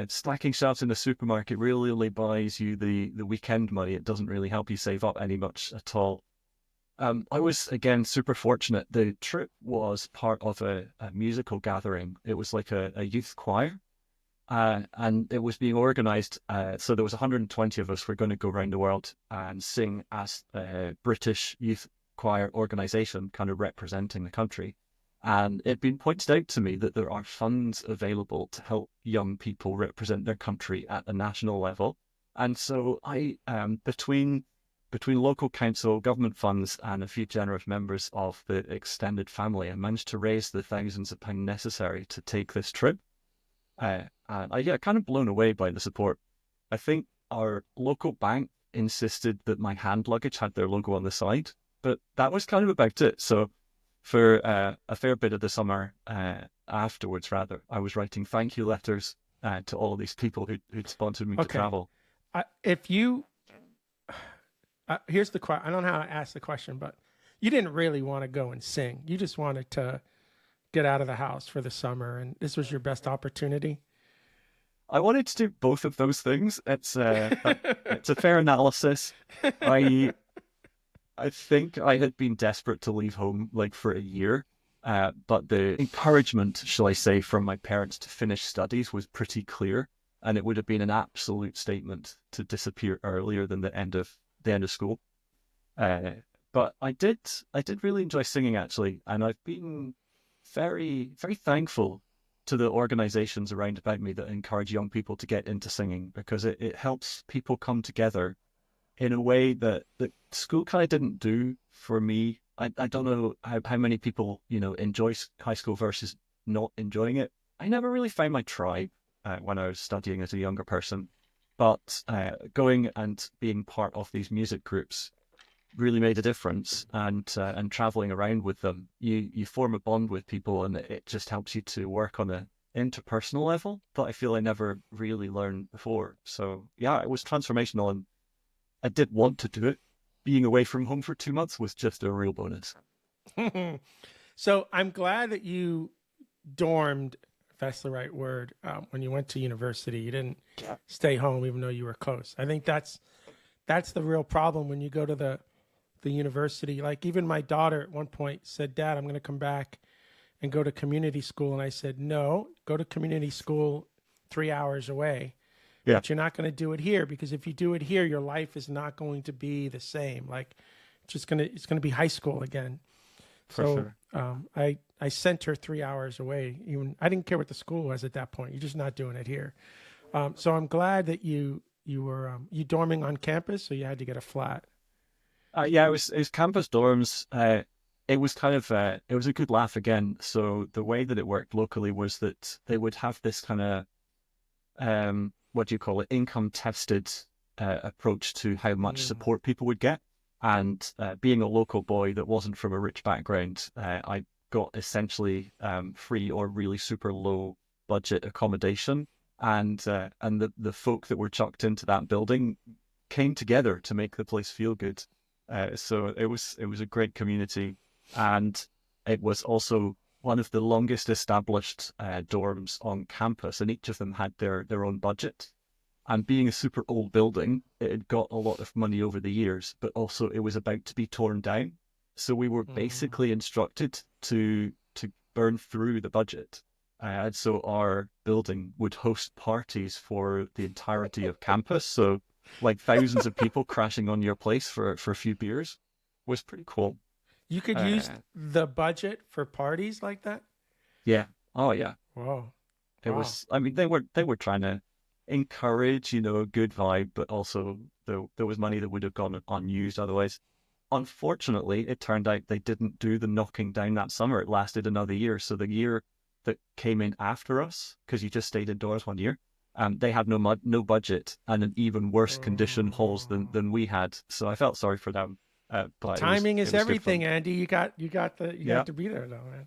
stacking shelves in the supermarket really only buys you the weekend money. It doesn't really help you save up any much at all. I was, again, super fortunate. The trip was part of a musical gathering. It was like a youth choir, and it was being organized. So there was 120 of us. We're going to go around the world and sing as a British youth choir organization, kind of representing the country. And it'd been pointed out to me that there are funds available to help young people represent their country at a national level. And so I, between local council, government funds, and a few generous members of the extended family, I managed to raise the thousands of pounds necessary to take this trip. And I get kind of blown away by the support. I think our local bank insisted that my hand luggage had their logo on the side, but that was kind of about it. So for a fair bit of the summer afterwards, rather, I was writing thank you letters to all of these people who'd sponsored me to Okay. travel. If you, here's the question. I don't know how to ask the question, but you didn't really want to go and sing. You just wanted to get out of the house for the summer, and this was your best opportunity. I wanted to do both of those things. It's a fair analysis. I think I had been desperate to leave home like for a year, but the encouragement, shall I say, from my parents to finish studies was pretty clear, and it would have been an absolute statement to disappear earlier than the end of school. But I did really enjoy singing, actually, and I've been very, very thankful to the organizations around about me that encourage young people to get into singing, because it helps people come together in a way that school kind of didn't do for me. I don't know how many people, enjoy high school versus not enjoying it. I never really found my tribe when I was studying as a younger person, but going and being part of these music groups really made a difference, and traveling around with them, you form a bond with people, and it just helps you to work on an interpersonal level that I feel I never really learned before. So yeah, it was transformational, and I did want to do it. Being away from home for 2 months was just a real bonus. So I'm glad that you dormed if that's the right word, when you went to university. You didn't stay home even though you were close. I think that's the real problem when you go to the university. Like even my daughter at one point said, "Dad, I'm going to come back and go to community school." And I said, "No, go to community school 3 hours away. Yeah, But you're not going to do it here, because if you do it here, your life is not going to be the same. Like it's going to be high school again." for So sure. I sent her 3 hours away. Even I didn't care what the school was at that point. You're just not doing it here. So I'm glad that you were you dorming on campus, so you had to get a flat. Yeah, it was campus dorms. It was kind of it was a good laugh again. So the way that it worked locally was that they would have this kind of what do you call it, income tested approach to how much support people would get. And being a local boy that wasn't from a rich background, I got essentially free or really super low budget accommodation. And the folk that were chucked into that building came together to make the place feel good. So it was a great community, and it was also one of the longest established dorms on campus, and each of them had their own budget. And being a super old building, it had got a lot of money over the years, but also it was about to be torn down. So we were basically instructed to burn through the budget. And so our building would host parties for the entirety of campus. So like thousands of people crashing on your place for a few beers was pretty cool. You could use the budget for parties like that? Yeah. Oh yeah. Whoa. It Wow. was, I mean, they were trying to encourage, a good vibe, but also there was money that would have gone unused otherwise. Unfortunately, it turned out they didn't do the knocking down that summer. It lasted another year. So the year that came in after us, because you just stayed indoors 1 year, they had no budget and an even worse condition halls than we had. So I felt sorry for them. But Timing is it was good everything, fun. Andy. You got Yeah. to be there though, man.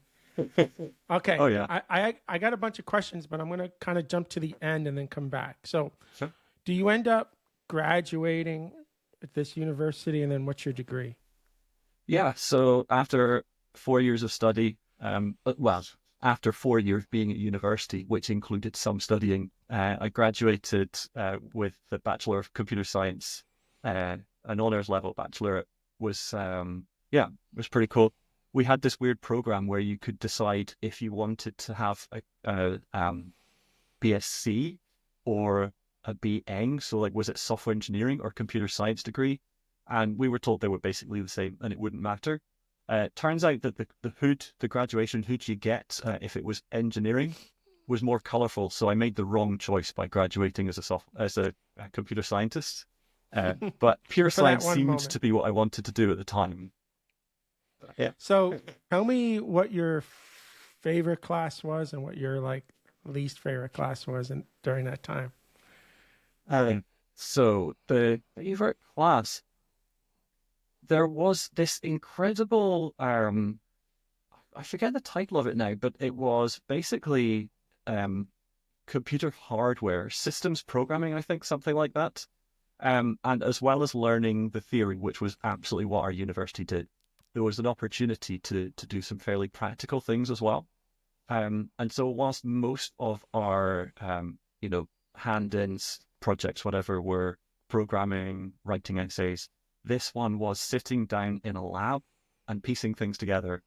Okay. Oh yeah. I got a bunch of questions, but I'm gonna kind of jump to the end and then come back. So Sure. do you end up graduating at this university, and then what's your degree? Yeah. So after 4 years of study, well, after 4 years being at university, which included some studying, I graduated with the Bachelor of Computer Science, an honors level bachelorette. Was was pretty cool. We had this weird program where you could decide if you wanted to have a BSc or a BEng. So like, was it software engineering or computer science degree? And we were told they were basically the same and it wouldn't matter. Turns out that the graduation hood you get if it was engineering was more colorful. So I made the wrong choice by graduating as a computer scientist. But pure For that science one seemed moment. to be what I wanted to do at the time. Yeah. So tell me what your favorite class was and what your like least favorite class was during that time. So the favorite class, there was this incredible, I forget the title of it now, but it was basically computer hardware, systems programming, I think, something like that. And as well as learning the theory, which was absolutely what our university did, there was an opportunity to do some fairly practical things as well. And so whilst most of our, hand-ins, projects, whatever, were programming, writing essays, this one was sitting down in a lab and piecing things together.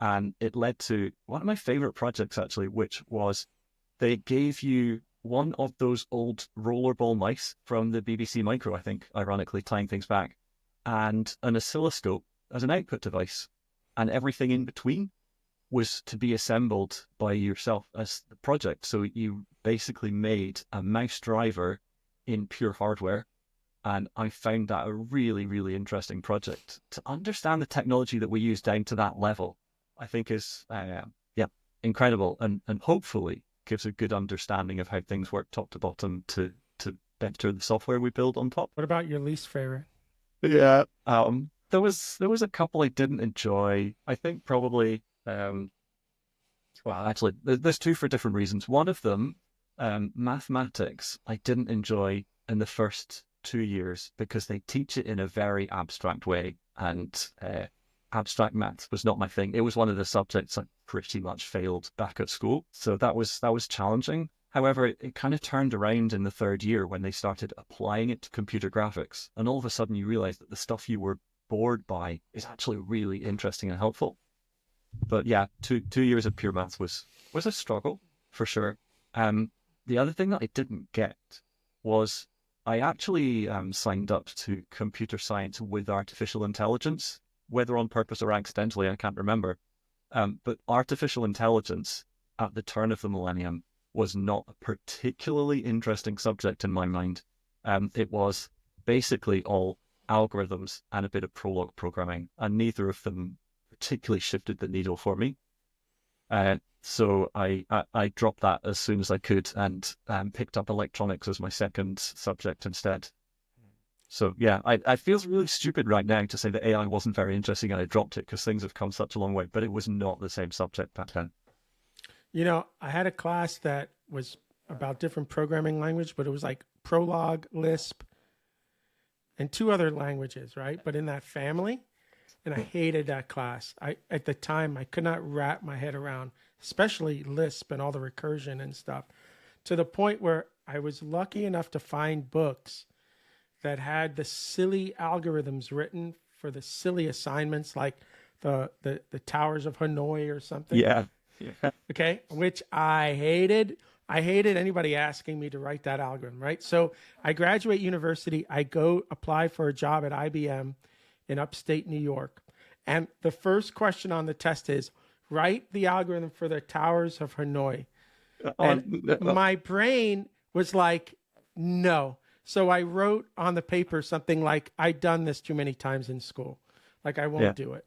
And it led to one of my favorite projects, actually, which was they gave you one of those old rollerball mice from the BBC Micro, I think, ironically tying things back, and an oscilloscope as an output device. And everything in between was to be assembled by yourself as the project. So you basically made a mouse driver in pure hardware. And I found that a really, really interesting project. To understand the technology that we use down to that level, I think is, incredible. And hopefully gives a good understanding of how things work top to bottom to better the software we build on top. What about your least favorite? Yeah. There was a couple I didn't enjoy. I think probably, well, actually, there's two for different reasons. One of them, mathematics, I didn't enjoy in the first 2 years because they teach it in a very abstract way, and abstract maths was not my thing. It was one of the subjects pretty much failed back at school. So that was challenging. However, it kind of turned around in the third year when they started applying it to computer graphics. And all of a sudden you realize that the stuff you were bored by is actually really interesting and helpful. But yeah, 2 years of pure maths was a struggle for sure. The other thing that I didn't get was I actually signed up to computer science with artificial intelligence, whether on purpose or accidentally, I can't remember. But artificial intelligence at the turn of the millennium was not a particularly interesting subject in my mind. It was basically all algorithms and a bit of Prolog programming, and neither of them particularly shifted the needle for me. So I dropped that as soon as I could and picked up electronics as my second subject instead. So yeah, I feel really stupid right now to say that AI wasn't very interesting and I dropped it because things have come such a long way, but it was not the same subject back then. You know, I had a class that was about different programming language, but it was like Prolog, Lisp, and 2 other languages, right? But in that family. And I hated that class. At the time, I could not wrap my head around, especially Lisp and all the recursion and stuff, to the point where I was lucky enough to find books that had the silly algorithms written for the silly assignments, like the Towers of Hanoi or something. Yeah. Okay, which I hated. I hated anybody asking me to write that algorithm, right? So I graduate university. I go apply for a job at IBM in upstate New York. And the first question on the test is, write the algorithm for the Towers of Hanoi. And my brain was like, no. So I wrote on the paper something like, I've done this too many times in school. Like, I won't do it.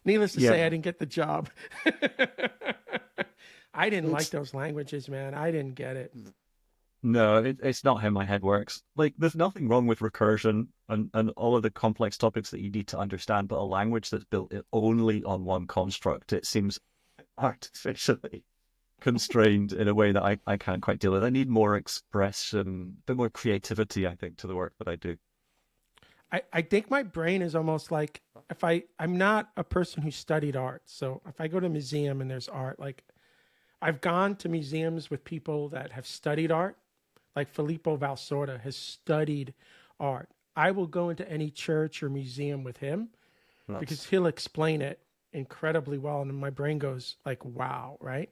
Needless to say, I didn't get the job. I didn't like those languages, man. I didn't get it. No, it's not how my head works. Like, there's nothing wrong with recursion and all of the complex topics that you need to understand, but a language that's built only on one construct, it seems artificially constrained in a way that I can't quite deal with. I need more expression, a bit more creativity, I think, to the work that I do. I think my brain is almost like, I'm not a person who studied art. So if I go to a museum and there's art, like I've gone to museums with people that have studied art, like Filippo Valsorda has studied art. I will go into any church or museum with him because he'll explain it incredibly well. And my brain goes like, wow, right?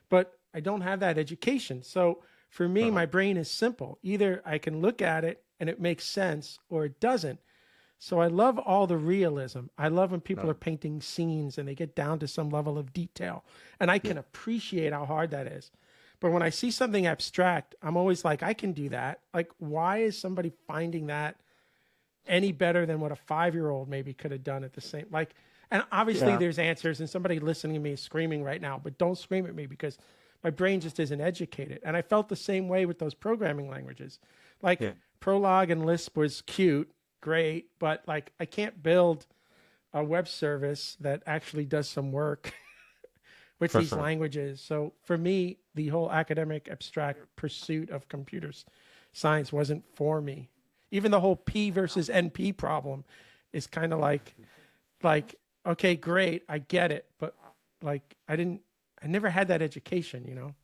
But I don't have that education. So for me, my brain is simple. Either I can look at it and it makes sense or it doesn't. So I love all the realism. I love when people are painting scenes and they get down to some level of detail. And I can appreciate how hard that is. But when I see something abstract, I'm always like, I can do that. Like, why is somebody finding that any better than what a 5-year-old maybe could have done at the same, like, and obviously there's answers and somebody listening to me is screaming right now, but don't scream at me because my brain just isn't educated. And I felt the same way with those programming languages. Like Prolog and Lisp was cute, great, but like, I can't build a web service that actually does some work with these languages. So for me, the whole academic abstract pursuit of computers science wasn't for me. Even the whole P versus NP problem is kind of like, okay, great, I get it, but like I never had that education, you know?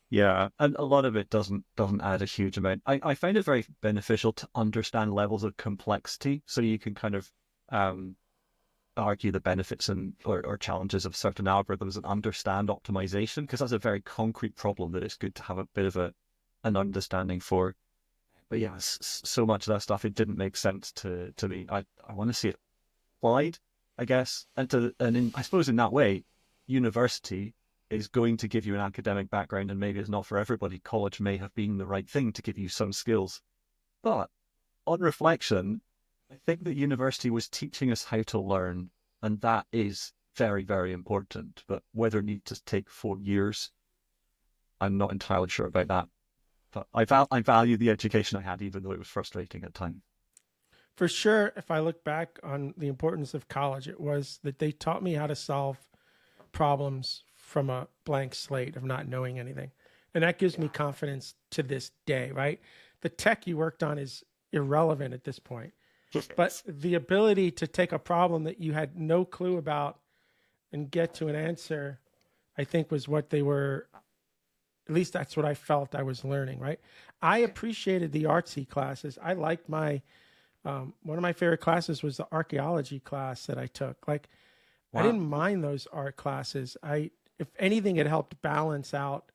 Yeah, and a lot of it doesn't add a huge amount. I find it very beneficial to understand levels of complexity so you can kind of argue the benefits and or challenges of certain algorithms and understand optimization, because that's a very concrete problem that it's good to have a bit of an understanding for. But yeah, so much of that stuff, it didn't make sense to me. I want to see it applied, I guess, I suppose in that way, university is going to give you an academic background, and maybe it's not for everybody. College may have been the right thing to give you some skills, but on reflection, I think that university was teaching us how to learn, and that is very, very important. But whether it needs to take 4 years, I'm not entirely sure about that. But I value the education I had, even though it was frustrating at times. For sure, if I look back on the importance of college, it was that they taught me how to solve problems from a blank slate of not knowing anything. And that gives me confidence to this day, right? The tech you worked on is irrelevant at this point. But the ability to take a problem that you had no clue about and get to an answer, I think was what they were, at least that's what I felt I was learning, right? I appreciated the artsy classes. I liked one of my favorite classes was the archaeology class that I took. Like, I Wow. didn't mind those art classes. If anything, it helped balance out.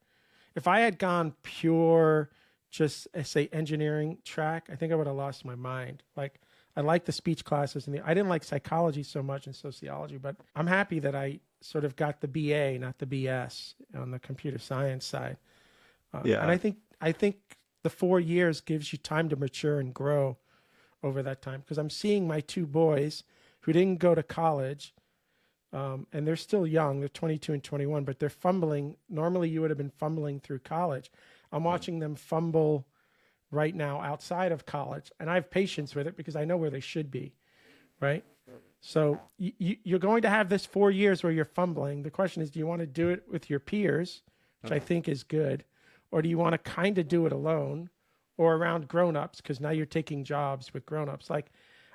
If I had gone pure, just say engineering track, I think I would have lost my mind. Like, I like the speech classes I didn't like psychology so much and sociology, but I'm happy that I sort of got the BA, not the BS on the computer science side. And Yeah. I think the 4 years gives you time to mature and grow over that time, because I'm seeing my two boys who didn't go to college, and they're still young. They're 22 and 21, but they're fumbling. Normally, you would have been fumbling through college. I'm watching them fumble right now outside of college, and I have patience with it because I know where they should be, right? So you're going to have this 4 years where you're fumbling. The question is, do you want to do it with your peers, which I think is good, or do you want to kind of do it alone or around grown-ups, because now you're taking jobs with grown-ups? Like,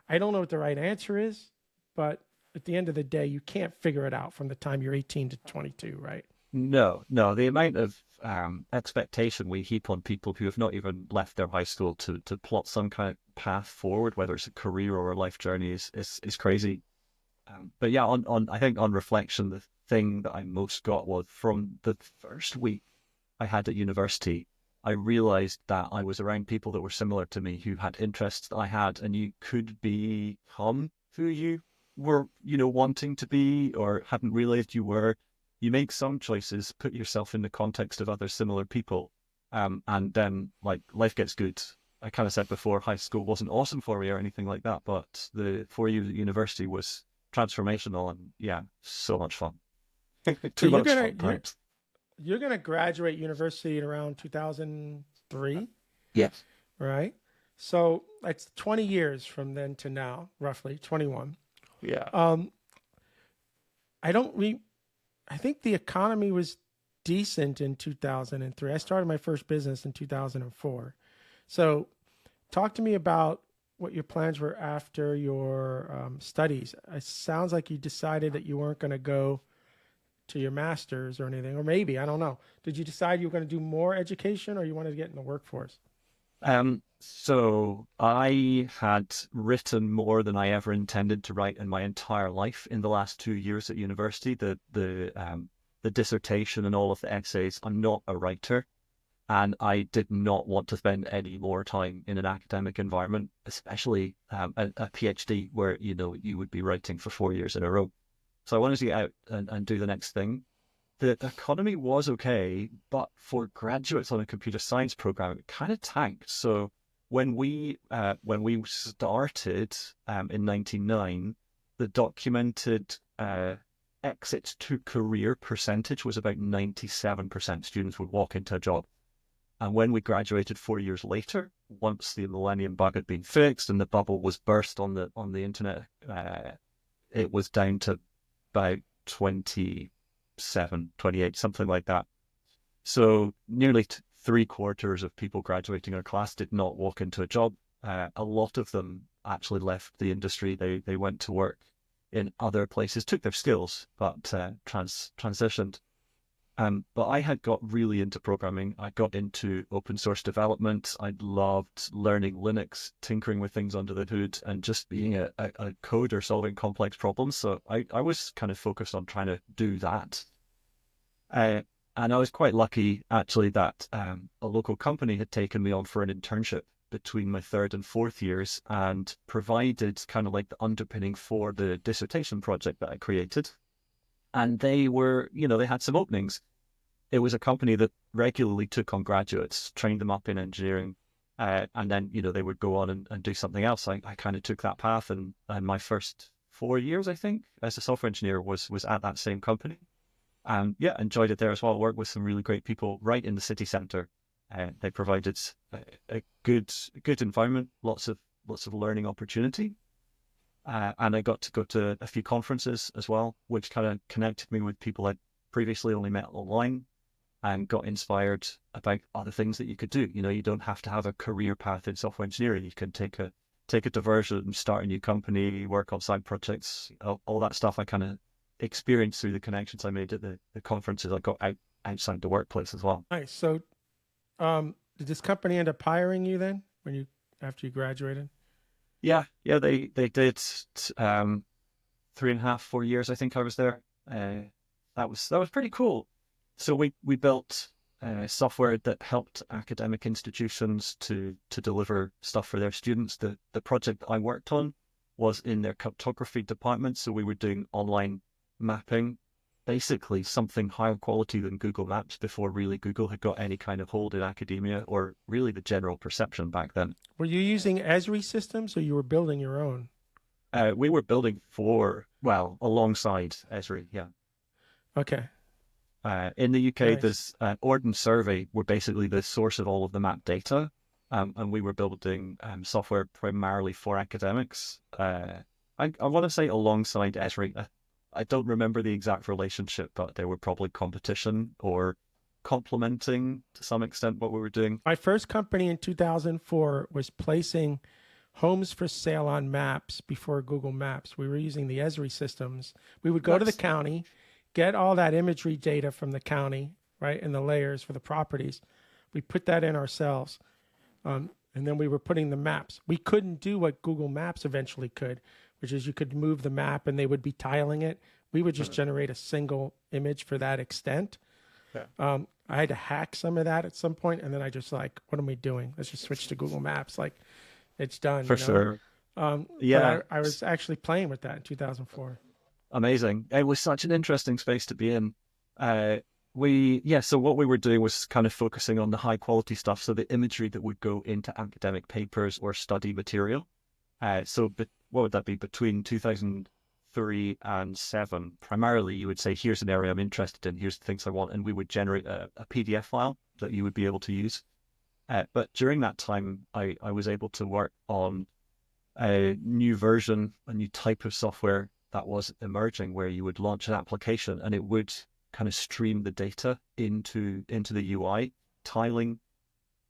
I don't know what the right answer is, but at the end of the day, you can't figure it out from the time you're 18 to 22, right? No, no. The amount of expectation we heap on people who have not even left their high school to plot some kind of path forward, whether it's a career or a life journey, is crazy. But yeah, on I think on reflection, the thing that I most got was from the first week I had at university, I realized that I was around people that were similar to me, who had interests that I had, and you could become who you were, wanting to be or hadn't realized you were. You make some choices, put yourself in the context of other similar people, and then like life gets good. I kind of said before, high school wasn't awesome for me or anything like that, but the 4 years at university was transformational, and yeah, so much fun. So Too much fun times. you're gonna graduate university in around 2003, Yes. right? So that's 20 years from then to now, roughly 21. Yeah. Um, I don't re. I think the economy was decent in 2003. I started my first business in 2004. So, talk to me about what your plans were after your studies. It sounds like you decided that you weren't going to go to your master's or anything, or maybe, I don't know. Did you decide you were going to do more education, or you wanted to get in the workforce? So I had written more than I ever intended to write in my entire life in the last 2 years at university. The dissertation and all of the essays. I'm not a writer, and I did not want to spend any more time in an academic environment, especially a PhD where you would be writing for 4 years in a row. So I wanted to get out and do the next thing. The economy was okay, but for graduates on a computer science program, it kind of tanked. So when we started in '99, the documented exit to career percentage was about 97% students would walk into a job. And when we graduated 4 years later, once the millennium bug had been fixed and the bubble was burst on the internet, it was down to about 27, 28, something like that. So nearly 3/4 of people graduating our class did not walk into a job. A lot of them actually left the industry. They went to work in other places, took their skills, but transitioned. But I had got really into programming. I got into open source development. I loved learning Linux, tinkering with things under the hood, and just being a coder solving complex problems. So I was kind of focused on trying to do that. And I was quite lucky, actually, that a local company had taken me on for an internship between my 3rd and 4th years and provided kind of like the underpinning for the dissertation project that I created. And they had some openings. It was a company that regularly took on graduates, trained them up in engineering, and then, they would go on and do something else. I kind of took that path, and my first 4 years, I think, as a software engineer was at that same company. And yeah, enjoyed it there as well. Worked with some really great people right in the city centre. They provided a good environment, lots of learning opportunity. And I got to go to a few conferences as well, which kind of connected me with people I'd previously only met online, and got inspired about other things that you could do. You don't have to have a career path in software engineering. You can take a diversion, start a new company, work on side projects, all that stuff. I kind of experience through the connections I made at the conferences I got outside the workplace as well. Nice. So, did this company end up hiring you then after you graduated? Yeah, they did 3.5, 4 years. I think I was there. That was pretty cool. So we built software that helped academic institutions to deliver stuff for their students. The project I worked on was in their cartography department. So we were doing online mapping, basically something higher quality than Google Maps before really Google had got any kind of hold in academia or really the general perception back then. Were you using Esri systems or you were building your own? We were building alongside Esri, yeah. Okay. In the UK, Nice. there's Ardan survey were basically the source of all of the map data, and we were building software primarily for academics. I want to say alongside Esri. I don't remember the exact relationship, but they were probably competition or complementing to some extent what we were doing. My first company in 2004 was placing homes for sale on maps before Google Maps. We were using the Esri systems. We would go to the county, get all that imagery data from the county, right, and the layers for the properties. We put that in ourselves. And then we were putting the maps. We couldn't do what Google Maps eventually could, which is you could move the map and they would be tiling it. We would just generate a single image for that extent. Yeah. I had to hack some of that at some point, and then I just like, what am we doing? Let's just switch to Google Maps. Like, it's done. For sure. Yeah. I was actually playing with that in 2004. Amazing. It was such an interesting space to be in. So what we were doing was kind of focusing on the high quality stuff. So the imagery that would go into academic papers or study material. What would that be? Between 2003 and 2007, primarily you would say, here's an area I'm interested in, here's the things I want. And we would generate a PDF file that you would be able to use. But during that time, I was able to work on a new version, a new type of software that was emerging, where you would launch an application and it would kind of stream the data into the UI, tiling,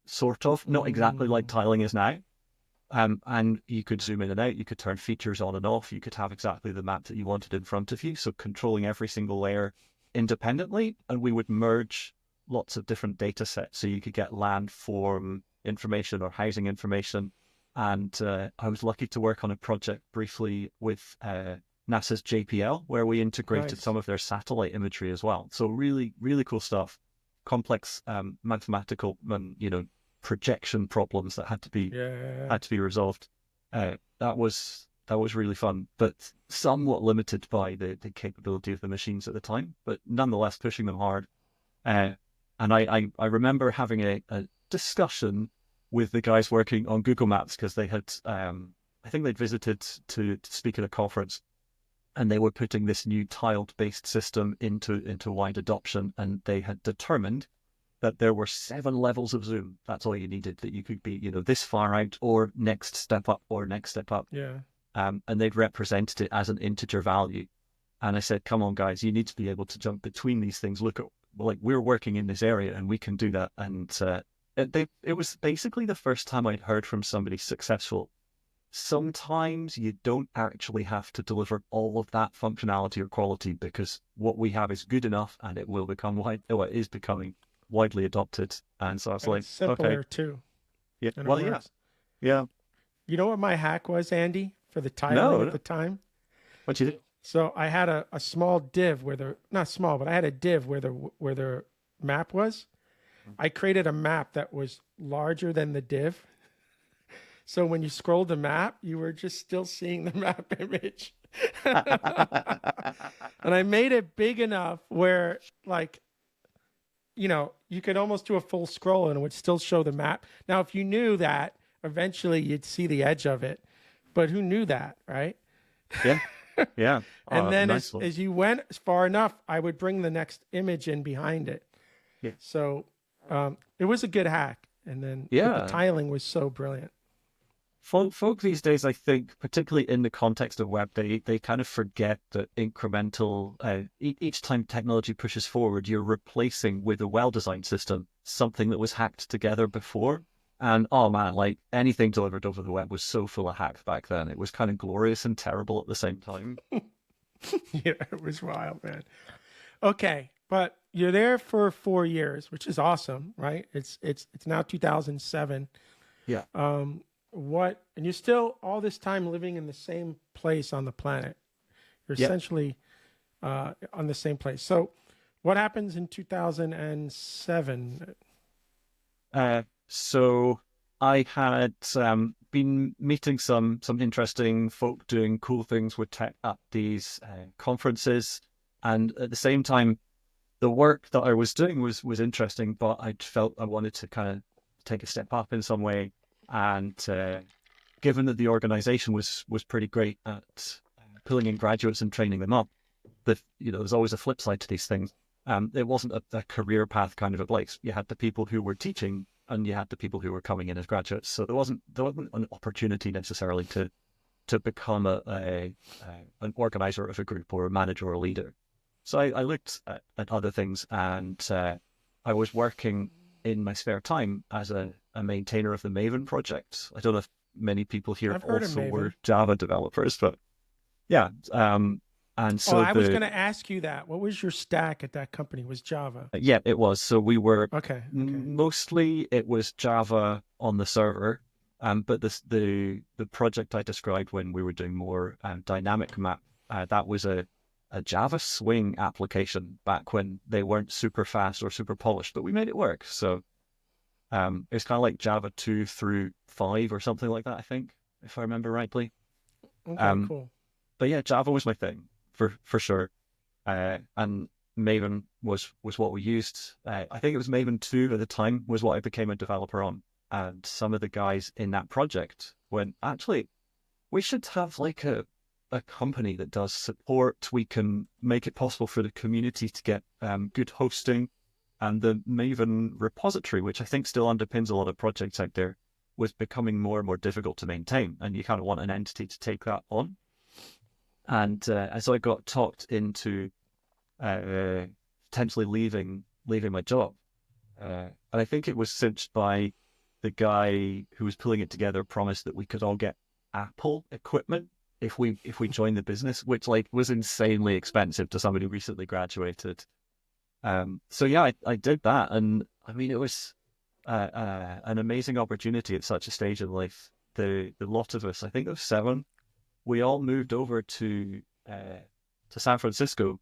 sort of, not exactly like tiling is now. And you could zoom in and out, you could turn features on and off, you could have exactly the map that you wanted in front of you. So controlling every single layer independently, and we would merge lots of different data sets. So you could get landform information or housing information. And I was lucky to work on a project briefly with NASA's JPL, where we integrated some of their satellite imagery as well. So really, really cool stuff. Complex mathematical and projection problems that had to be resolved. That was really fun, but somewhat limited by the capability of the machines at the time, but nonetheless pushing them hard. And I remember having a discussion with the guys working on Google Maps, because they had, I think they'd visited to speak at a conference, and they were putting this new tiled-based system into wide adoption, and they had determined that there were 7 levels of zoom. That's all you needed, that you could be, this far out or next step up or next step up. Yeah. And they'd represented it as an integer value. And I said, come on, guys, you need to be able to jump between these things. Look at, we're working in this area and we can do that. And it was basically the first time I'd heard from somebody successful. Sometimes you don't actually have to deliver all of that functionality or quality, because what we have is good enough and it will become it is becoming widely adopted. And so I was And like, it's simpler okay. too. Yeah. And it Well, yeah. works. Yeah. You know what my hack was, Andy, for the tiling at the time? What'd you do? So I had a small div not small, but I had a div where the map was. I created a map that was larger than the div. So when you scrolled the map, you were just still seeing the map image. And I made it big enough where, you could almost do a full scroll and it would still show the map. Now, if you knew that, eventually you'd see the edge of it. But who knew that, right? Yeah. Yeah. And then nice as you went far enough, I would bring the next image in behind it. Yeah. So it was a good hack. And then Yeah. the tiling was so brilliant. Folk these days, I think, particularly in the context of web, they kind of forget that incremental, each time technology pushes forward, you're replacing with a well-designed system something that was hacked together before. And oh man, anything delivered over the web was so full of hacks back then. It was kind of glorious and terrible at the same time. Yeah, it was wild, man. Okay, but you're there for 4 years, which is awesome, right? It's now 2007. Yeah. What, and you're still all this time living in the same place on the planet. You're Yeah. essentially on the same place. So, what happens in 2007? So I had been meeting some interesting folk doing cool things with tech at these conferences, and at the same time, the work that I was doing was interesting, but I felt I wanted to kind of take a step up in some way. And given that the organization was pretty great at pulling in graduates and training them up, that there's always a flip side to these things. It wasn't a career path kind of a place. You had the people who were teaching, and you had the people who were coming in as graduates. So there wasn't an opportunity necessarily to become an organizer of a group or a manager or a leader. So I looked at other things, and I was working in my spare time as a maintainer of the Maven project. I don't know if many people here I've heard of also Maven. were Java developers, but yeah. And so I was going to ask you that. What was your stack at that company? Was Java? yeah, it was. So we were Okay. mostly it was Java on the server, but the project I described when we were doing more dynamic map, that was a Java Swing application back when they weren't super fast or super polished, but we made it work. So it's kind of like Java 2 through 5 or something like that, I think, if I remember rightly. Okay, cool. But yeah, Java was my thing for sure. And Maven was what we used. I think it was Maven 2 at the time was what I became a developer on. And some of the guys in that project went, actually, we should have like a company that does support. We can make it possible for the community to get good hosting. And the Maven repository, which I think still underpins a lot of projects out there, was becoming more and more difficult to maintain. And you kind of want an entity to take that on. And so I got talked into potentially leaving my job. And I think it was cinched by the guy who was pulling it together promised that we could all get Apple equipment if we joined the business, which like was insanely expensive to somebody who recently graduated. So yeah, I did that, and I mean it was an amazing opportunity at such a stage in life. The lot of us, I think there was 7. We all moved over to San Francisco,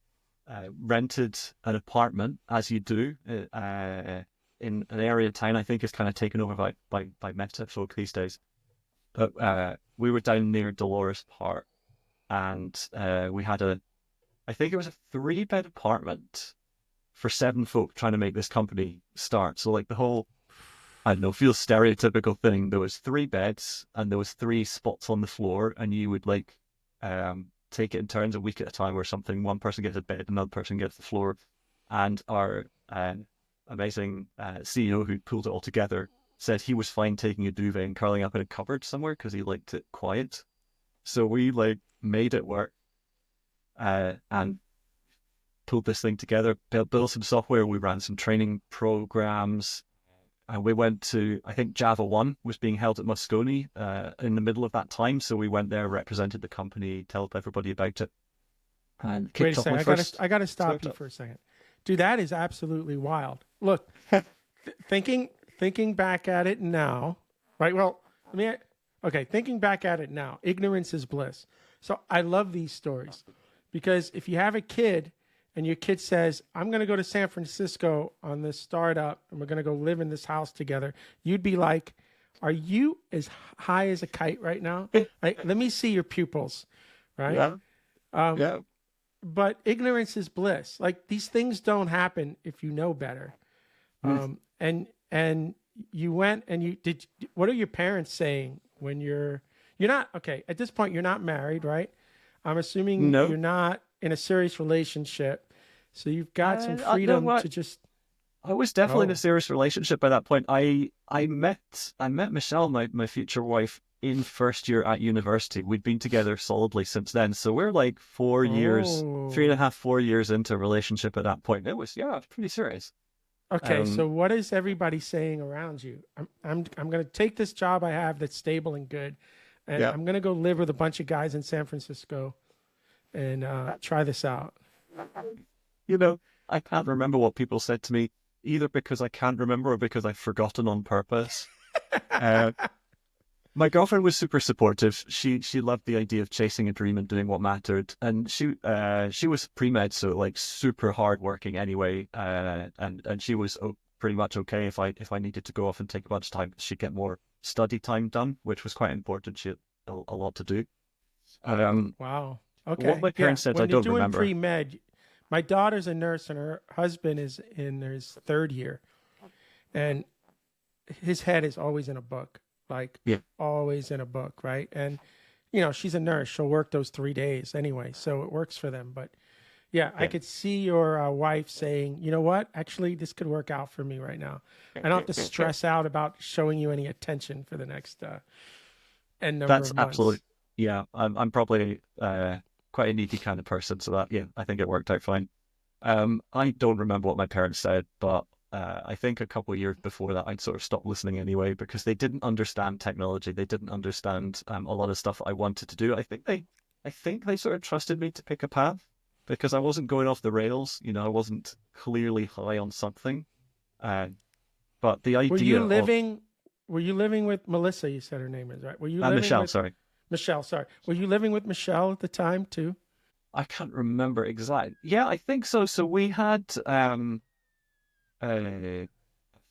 rented an apartment, as you do, in an area of town I think is kind of taken over by Meta folk these days. But we were down near Dolores Park, and we had I think it was a 3-bed apartment for 7 folk trying to make this company start. So like the whole, I don't know, feels stereotypical thing. There was 3 beds and there was 3 spots on the floor, and you would like take it in turns a week at a time or something. One person gets a bed, another person gets the floor. And our amazing CEO who pulled it all together said he was fine taking a duvet and curling up in a cupboard somewhere because he liked it quiet. So we like made it work and pulled this thing together, built some software. We ran some training programs. And we went to, I think Java 1 was being held at Moscone in the middle of that time. So we went there, represented the company, told everybody about it. And Wait a second, I got to stop you for a second. Dude, that is absolutely wild. Look, thinking back at it now, right? Well, thinking back at it now, ignorance is bliss. So I love these stories because if you have a kid and your kid says, I'm going to go to San Francisco on this startup and we're going to go live in this house together, you'd be like, are you as high as a kite right now? Like, let me see your pupils, right? Yeah. Yeah. But ignorance is bliss. Like, these things don't happen if you know better. And you went and you did. What are your parents saying when you're not, okay, at this point, you're not married, right? I'm assuming you're not in a serious relationship. So you've got some freedom to just. I was definitely in a serious relationship by that point. I met Michelle, my future wife, in first year at university. We'd been together solidly since then. So we're like 4 years, 3.5, 4 years into a relationship at that point. It was pretty serious. Okay, so what is everybody saying around you? I'm going to take this job I have that's stable and good, and I'm going to go live with a bunch of guys in San Francisco. and try this out. You know, I can't remember what people said to me, either because I can't remember or because I've forgotten on purpose. Uh, my girlfriend was super supportive. She loved the idea of chasing a dream and doing what mattered. And she was pre-med, so like super hardworking anyway. And she was pretty much okay if I needed to go off and take a bunch of time. She'd get more study time done, which was quite important. She had a lot to do. Wow. What Okay. my Yeah. parents said, I When you're don't doing remember. pre-med, my daughter's a nurse and her husband is in his third year, and his head is always in a book, like Yeah. always in a book, right? And you know, she's a nurse; she'll work those 3 days anyway, so it works for them. But yeah, I Yeah. could see your wife saying, "You know what? Actually, this could work out for me right now. I don't have to stress out about showing you any attention for the next n number That's of absolutely, months." yeah. I'm probably quite a needy kind of person, so that yeah, I think it worked out fine. I don't remember what my parents said, but I think a couple of years before that, I'd sort of stopped listening anyway because they didn't understand technology. They didn't understand a lot of stuff I wanted to do. I think they sort of trusted me to pick a path because I wasn't going off the rails. You know, I wasn't clearly high on something. Uh, but the Were idea you of living? Were you living with Melissa? You said her name is right. Were you living Michelle, with sorry. Michelle? Sorry. Were you living with Michelle at the time too? I can't remember exactly. Yeah, I think so. So we had a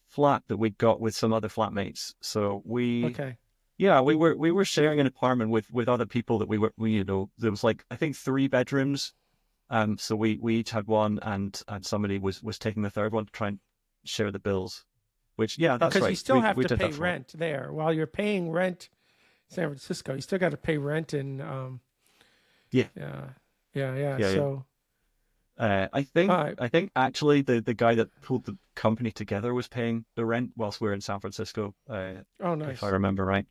flat that we got with some other flatmates. So Okay. yeah, we were sharing an apartment with other people that you know, there was like I think 3 bedrooms. So we each had one, and somebody was taking the third one to try and share the bills. Which yeah, that's Because you right. still have We to did pay that for. rent there while you're paying rent in San Francisco. You still got to pay rent in Yeah, yeah, yeah. yeah, yeah. So all right. I think actually the guy that pulled the company together was paying the rent whilst we were in San Francisco, Oh, if I nice. remember right.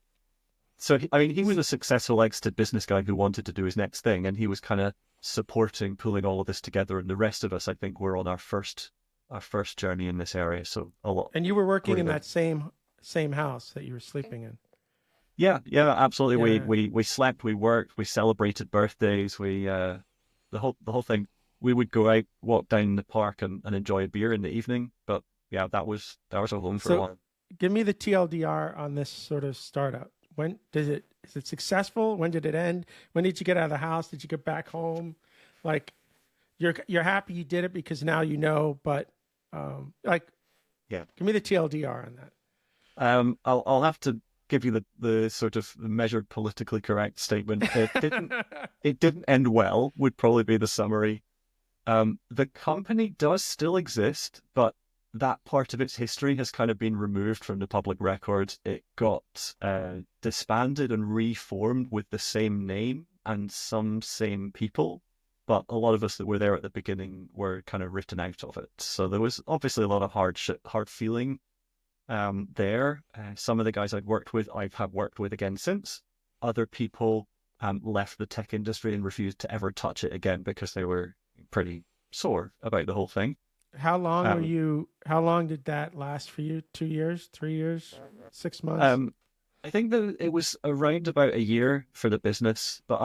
So I mean, he was a successful exited business guy who wanted to do his next thing, and he was kind of supporting pulling all of this together. And the rest of us, I think, were on our first journey in this area. So a lot, And you were working pretty in good. that same house that you were sleeping in. Yeah, yeah, absolutely. Yeah. We slept, we worked, we celebrated birthdays, we the whole thing. We would go out, walk down the park, and enjoy a beer in the evening. But yeah, that was our home for a So while. give me the TLDR on this sort of startup. When did it is it successful? When did it end? When did you get out of the house? Did you get back home? Like you're happy you did it because now you know, but like Yeah. give me the TLDR on that. I'll have to give you the sort of measured politically correct statement. It didn't end well. Would probably be the summary. The company does still exist, but that part of its history has kind of been removed from the public record. It got disbanded and reformed with the same name and some same people, but a lot of us that were there at the beginning were kind of written out of it. So there was obviously a lot of hard feeling there. Some of the guys I'd worked with, I have worked with again since. Other people left the tech industry and refused to ever touch it again because they were pretty sore about the whole thing. How long were Um, you? How long did that last for you? 2 years, 3 years, 6 months? um, I think that it was around about a year for the business, but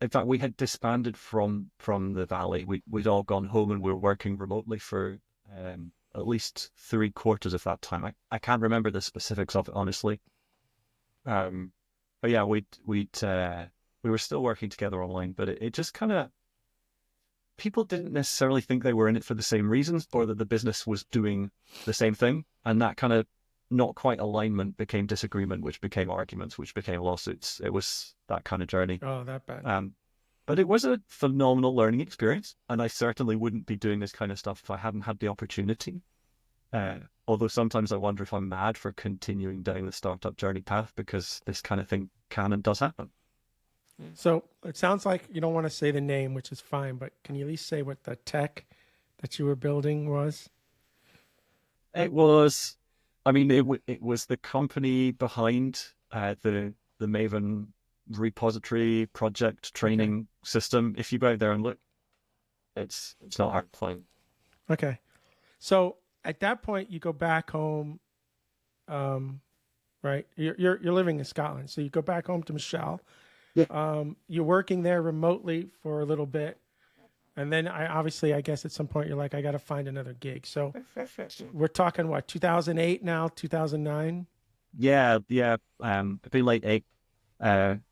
in fact, we had disbanded from the valley. We'd all gone home and we were working remotely for at least 3/4 of that time. I can't remember the specifics of it honestly. But yeah, we were still working together online, but it just kind of people didn't necessarily think they were in it for the same reasons or that the business was doing the same thing. And that kind of not quite alignment became disagreement, which became arguments, which became lawsuits. It was that kind of journey. Oh, that bad. But it was a phenomenal learning experience. And I certainly wouldn't be doing this kind of stuff if I hadn't had the opportunity. Although sometimes I wonder if I'm mad for continuing down the startup journey path because this kind of thing can and does happen. So it sounds like you don't want to say the name, which is fine, but can you at least say what the tech that you were building was? It was, I mean, it was the company behind the Maven repository project training system. If you go out there and look, it's not hard to find. Okay. So at that point, you go back home, right? You're living in Scotland, so you go back home to Michelle, You're working there remotely for a little bit. And then I guess at some point you're like, I got to find another gig. So we're talking what, 2008 now, 2009? Yeah, yeah. It'd be late eight.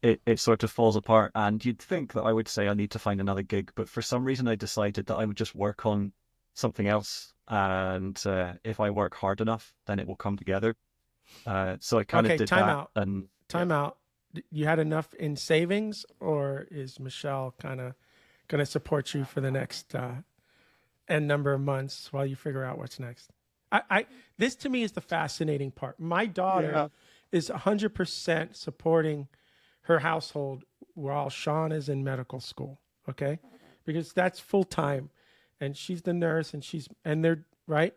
It sort of falls apart, and you'd think that I would say I need to find another gig, but for some reason I decided that I would just work on something else, and if I work hard enough, then it will come together. So I kind of Okay, did time that, out. and yeah. Time out. You had enough in savings, or is Michelle kind of going to support you for the next n number of months while you figure out what's next? This to me is the fascinating part. My daughter is 100% supporting her household while Sean is in medical school. Okay, because that's full time, and she's the nurse, and they're right.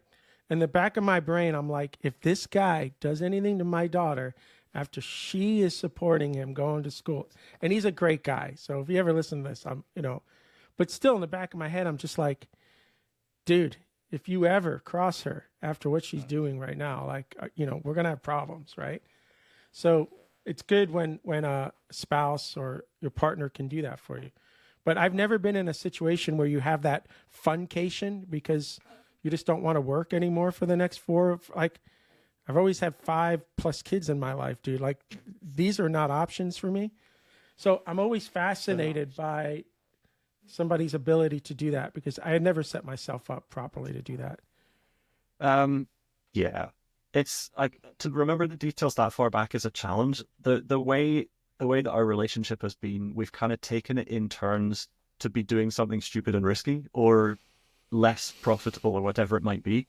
In the back of my brain, I'm like, if this guy does anything to my daughter after she is supporting him going to school, and he's a great guy, so if you ever listen to this, but still in the back of my head, I'm just like, dude, if you ever cross her after what she's doing right now, like, we're going to have problems, right? So it's good when a spouse or your partner can do that for you. But I've never been in a situation where you have that funcation because you just don't want to work anymore for the next like, I've always had 5+ kids in my life, dude. Like, these are not options for me. So I'm always fascinated by somebody's ability to do that because I had never set myself up properly to do that. Yeah, it's like to remember the details that far back is a challenge. The way that our relationship has been, we've kind of taken it in turns to be doing something stupid and risky or less profitable or whatever it might be.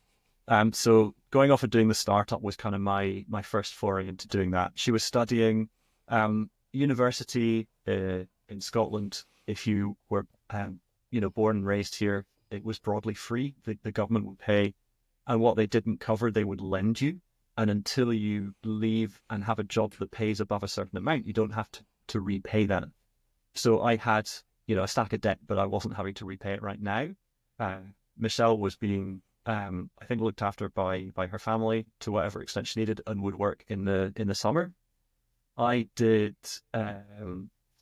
So going off and doing the startup was kind of my first foray into doing that. She was studying university in Scotland. If you were born and raised here, it was broadly free. The government would pay, and what they didn't cover, they would lend you. And until you leave and have a job that pays above a certain amount, you don't have to repay that. So I had a stack of debt, but I wasn't having to repay it right now. Michelle was being I think looked after by her family to whatever extent she needed and would work in the summer. I did.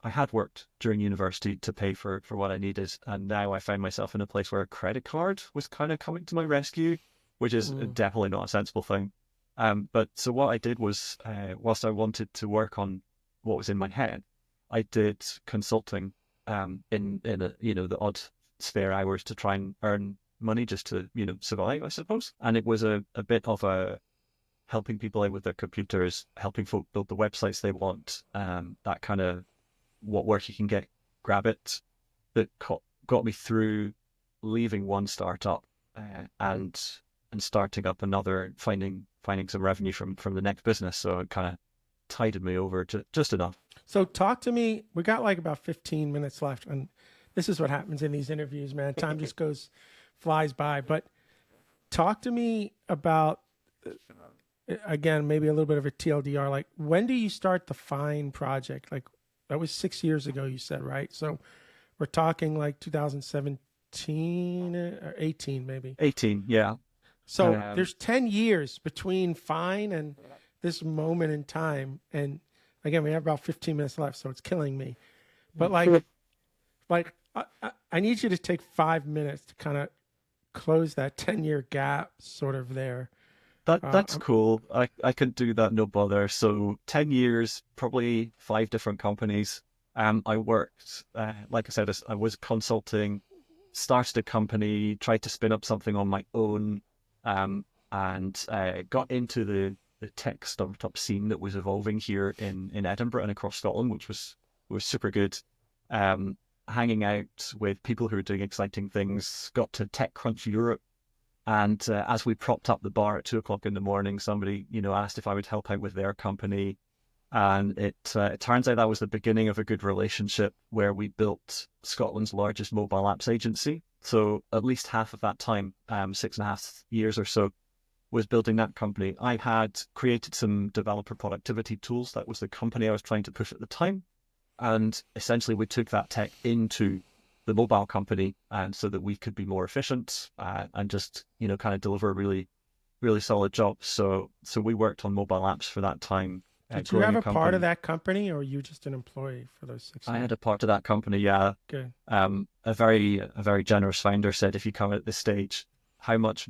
I had worked during university to pay for what I needed, and now I found myself in a place where a credit card was kind of coming to my rescue, which is definitely not a sensible thing. But so what I did was, whilst I wanted to work on what was in my head, I did consulting in the odd spare hours to try and earn money just to survive, I suppose. And it was a bit of a helping people out with their computers, helping folk build the websites they want, that kind of what work you can get, grab it, that got me through leaving one startup and starting up another, finding some revenue from the next business. So it kind of tided me over to just enough. So talk to me. We got like about 15 minutes left, and this is what happens in these interviews, man. Time just flies by. But talk to me about, again, maybe a little bit of a TLDR. Like, when do you start the Fyne project? Like, that was 6 years ago, you said, right? So we're talking like 2017 or 18, maybe. 18, yeah. So there's 10 years between Fyne and this moment in time. And again, we have about 15 minutes left, so it's killing me. But I need you to take 5 minutes to kind of close that 10-year gap sort of there. That's cool. I can do that, no bother. So 10 years, probably 5 different companies. I worked, like I said, I was consulting, started a company, tried to spin up something on my own, and got into the tech startup scene that was evolving here in Edinburgh and across Scotland, which was super good. Hanging out with people who were doing exciting things, got to TechCrunch Europe. And as we propped up the bar at 2:00 in the morning, somebody, asked if I would help out with their company. And it turns out that was the beginning of a good relationship where we built Scotland's largest mobile apps agency. So at least half of that time, 6.5 years or so, was building that company. I had created some developer productivity tools. That was the company I was trying to push at the time. And essentially we took that tech into the mobile company, and so that we could be more efficient and just kind of deliver a really, really solid job. So we worked on mobile apps for that time, Did you growing have a a part of company. that company, or were you just an employee for those six I years? had a part of that company, yeah. Good. A very generous founder said, if you come at this stage, how much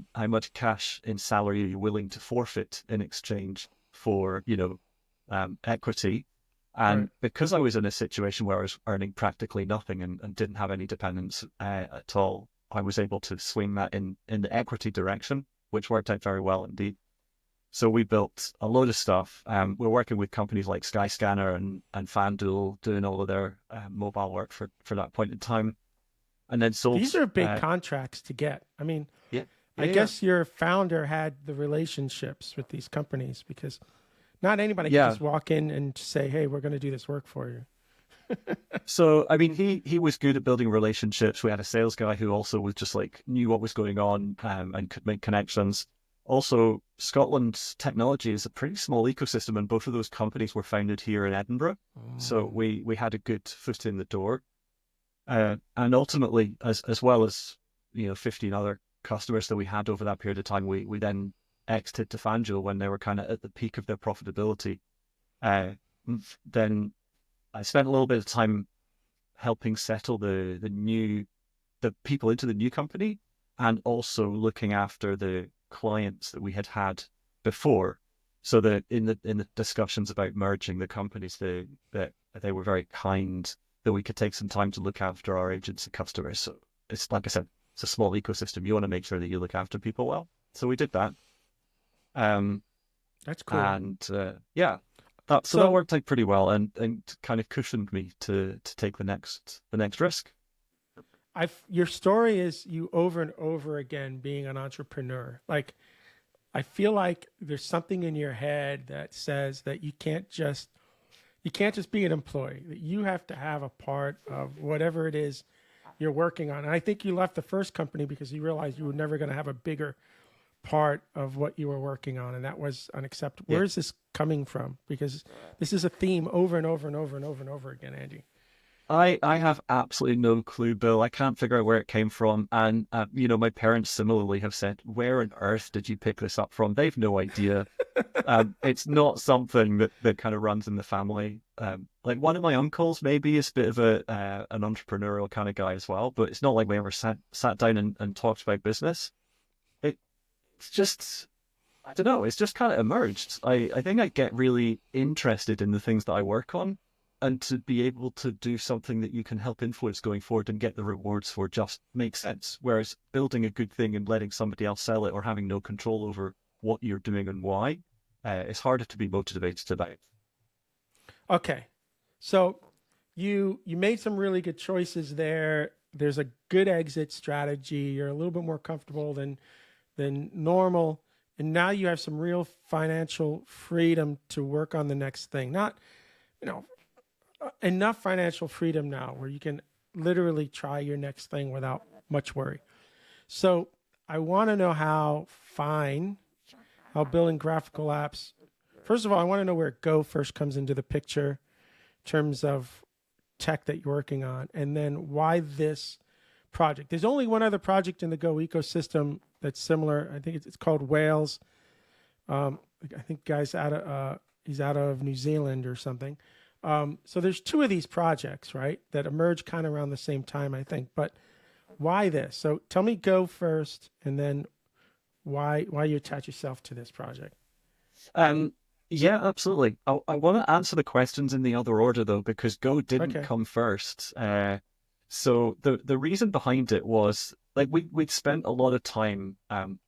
cash in salary are you willing to forfeit in exchange for, equity? Right. And because I was in a situation where I was earning practically nothing and didn't have any dependents at all, I was able to swing that in the equity direction, which worked out very well indeed. So we built a load of stuff. We're working with companies like Skyscanner and FanDuel, doing all of their mobile work for that point in time, and then sold. These are big contracts to get. I mean, Yeah, I yeah, yeah, guess your founder had the relationships with these companies because not anybody could yeah. just walk in and say, "Hey, we're going to do this work for you." So I mean, he was good at building relationships. We had a sales guy who also was just like knew what was going on and could make connections. Also, Scotland's technology is a pretty small ecosystem, and both of those companies were founded here in Edinburgh. So Mm. we had a good foot in the door. And ultimately, as well as 15 other customers that we had over that period of time, we then exited to FanDuel when they were kind of at the peak of their profitability. Uh, then I spent a little bit of time helping settle the people into the new company, and also looking after the clients that we had before. So that in the discussions about merging the companies, that they were very kind that we could take some time to look after our agents and customers. So it's like I said, it's a small ecosystem. You want to make sure that you look after people well. So we did that. Um, That's cool. and yeah, that So worked out pretty well, and kind of cushioned me to take the next risk. your story is you over and over again being an entrepreneur. Like I feel like there's something in your head that says that you can't just be an employee. That you have to have a part of whatever it is you're working on. And I think you left the first company because you realized you were never going to have a bigger part of what you were working on, and that was unacceptable. Yeah. Where is this coming from? Because this is a theme over and over and over and over and over again, Andy. I have absolutely no clue, Bill. I can't figure out where it came from. And, my parents similarly have said, where on earth did you pick this up from? They've no idea. It's not something that kind of runs in the family. Like one of my uncles maybe is a bit of an entrepreneurial kind of guy as well, but it's not like we ever sat down and talked about business. It's just, I don't know, it's just kind of emerged. I think I get really interested in the things that I work on, and to be able to do something that you can help influence going forward and get the rewards for just makes sense. Whereas building a good thing and letting somebody else sell it or having no control over what you're doing and why, it's harder to be motivated about. Okay, so you made some really good choices there. There's a good exit strategy. You're a little bit more comfortable than normal, and now you have some real financial freedom to work on the next thing. Not, you know, enough financial freedom now where you can literally try your next thing without much worry. So I want to know how building graphical apps. First of all, I want to know where Go first comes into the picture in terms of tech that you're working on, and then why this project. There's only one other project in the Go ecosystem that's similar. I think it's called Wales. I think guy's he's out of New Zealand or something. So there's two of these projects, right, that emerged kind of around the same time, I think. But why this? So tell me Go first, and then why you attach yourself to this project. Um, yeah, absolutely. I want to answer the questions in the other order though, because Go didn't Okay. come first. So the reason behind it was like we'd spent a lot of time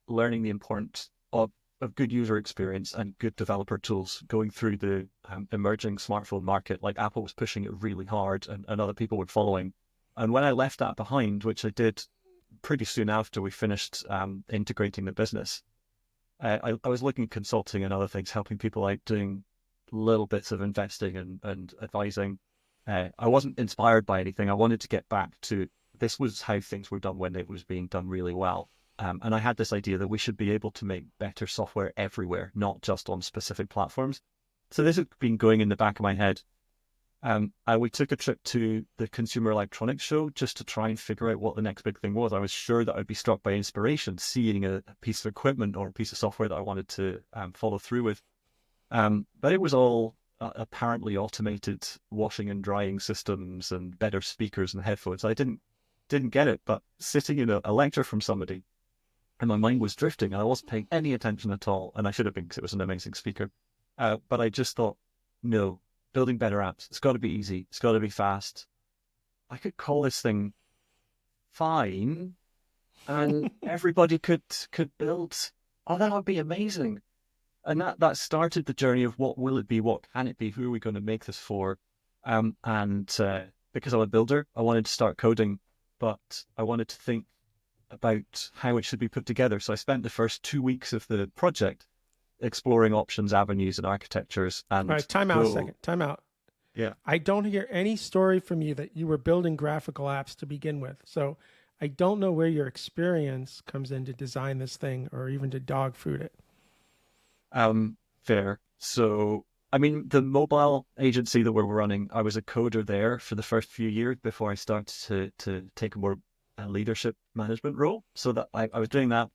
learning the importance of good user experience and good developer tools going through the emerging smartphone market. Like Apple was pushing it really hard, and other people were following. And when I left that behind, which I did pretty soon after we finished integrating the business, I was looking at consulting and other things, helping people out, doing little bits of investing and advising. I wasn't inspired by anything. I wanted to get back to this was how things were done when it was being done really well. And I had this idea that we should be able to make better software everywhere, not just on specific platforms. So this had been going in the back of my head. And we took a trip to the Consumer Electronics Show just to try and figure out what the next big thing was. I was sure that I'd be struck by inspiration, seeing a piece of equipment or a piece of software that I wanted to follow through with. But it was all apparently automated washing and drying systems and better speakers and headphones. I didn't get it, but sitting in a lecture from somebody, and my mind was drifting. I wasn't paying any attention at all, and I should have been because it was an amazing speaker. But I just thought, no, building better apps. It's got to be easy. It's got to be fast. I could call this thing Fyne, and everybody could build. Oh, that would be amazing. And that started the journey of what will it be? What can it be? Who are we going to make this for? Because I'm a builder, I wanted to start coding, but I wanted to think about how it should be put together. So I spent the first 2 weeks of the project exploring options, avenues, and architectures. And all right, time out a second. Time out. Yeah. I don't hear any story from you that you were building graphical apps to begin with. So I don't know where your experience comes in to design this thing or even to dog food it. Fair. So, I mean, the mobile agency that we're running, I was a coder there for the first few years before I started to take a more leadership management role. So that I was doing that.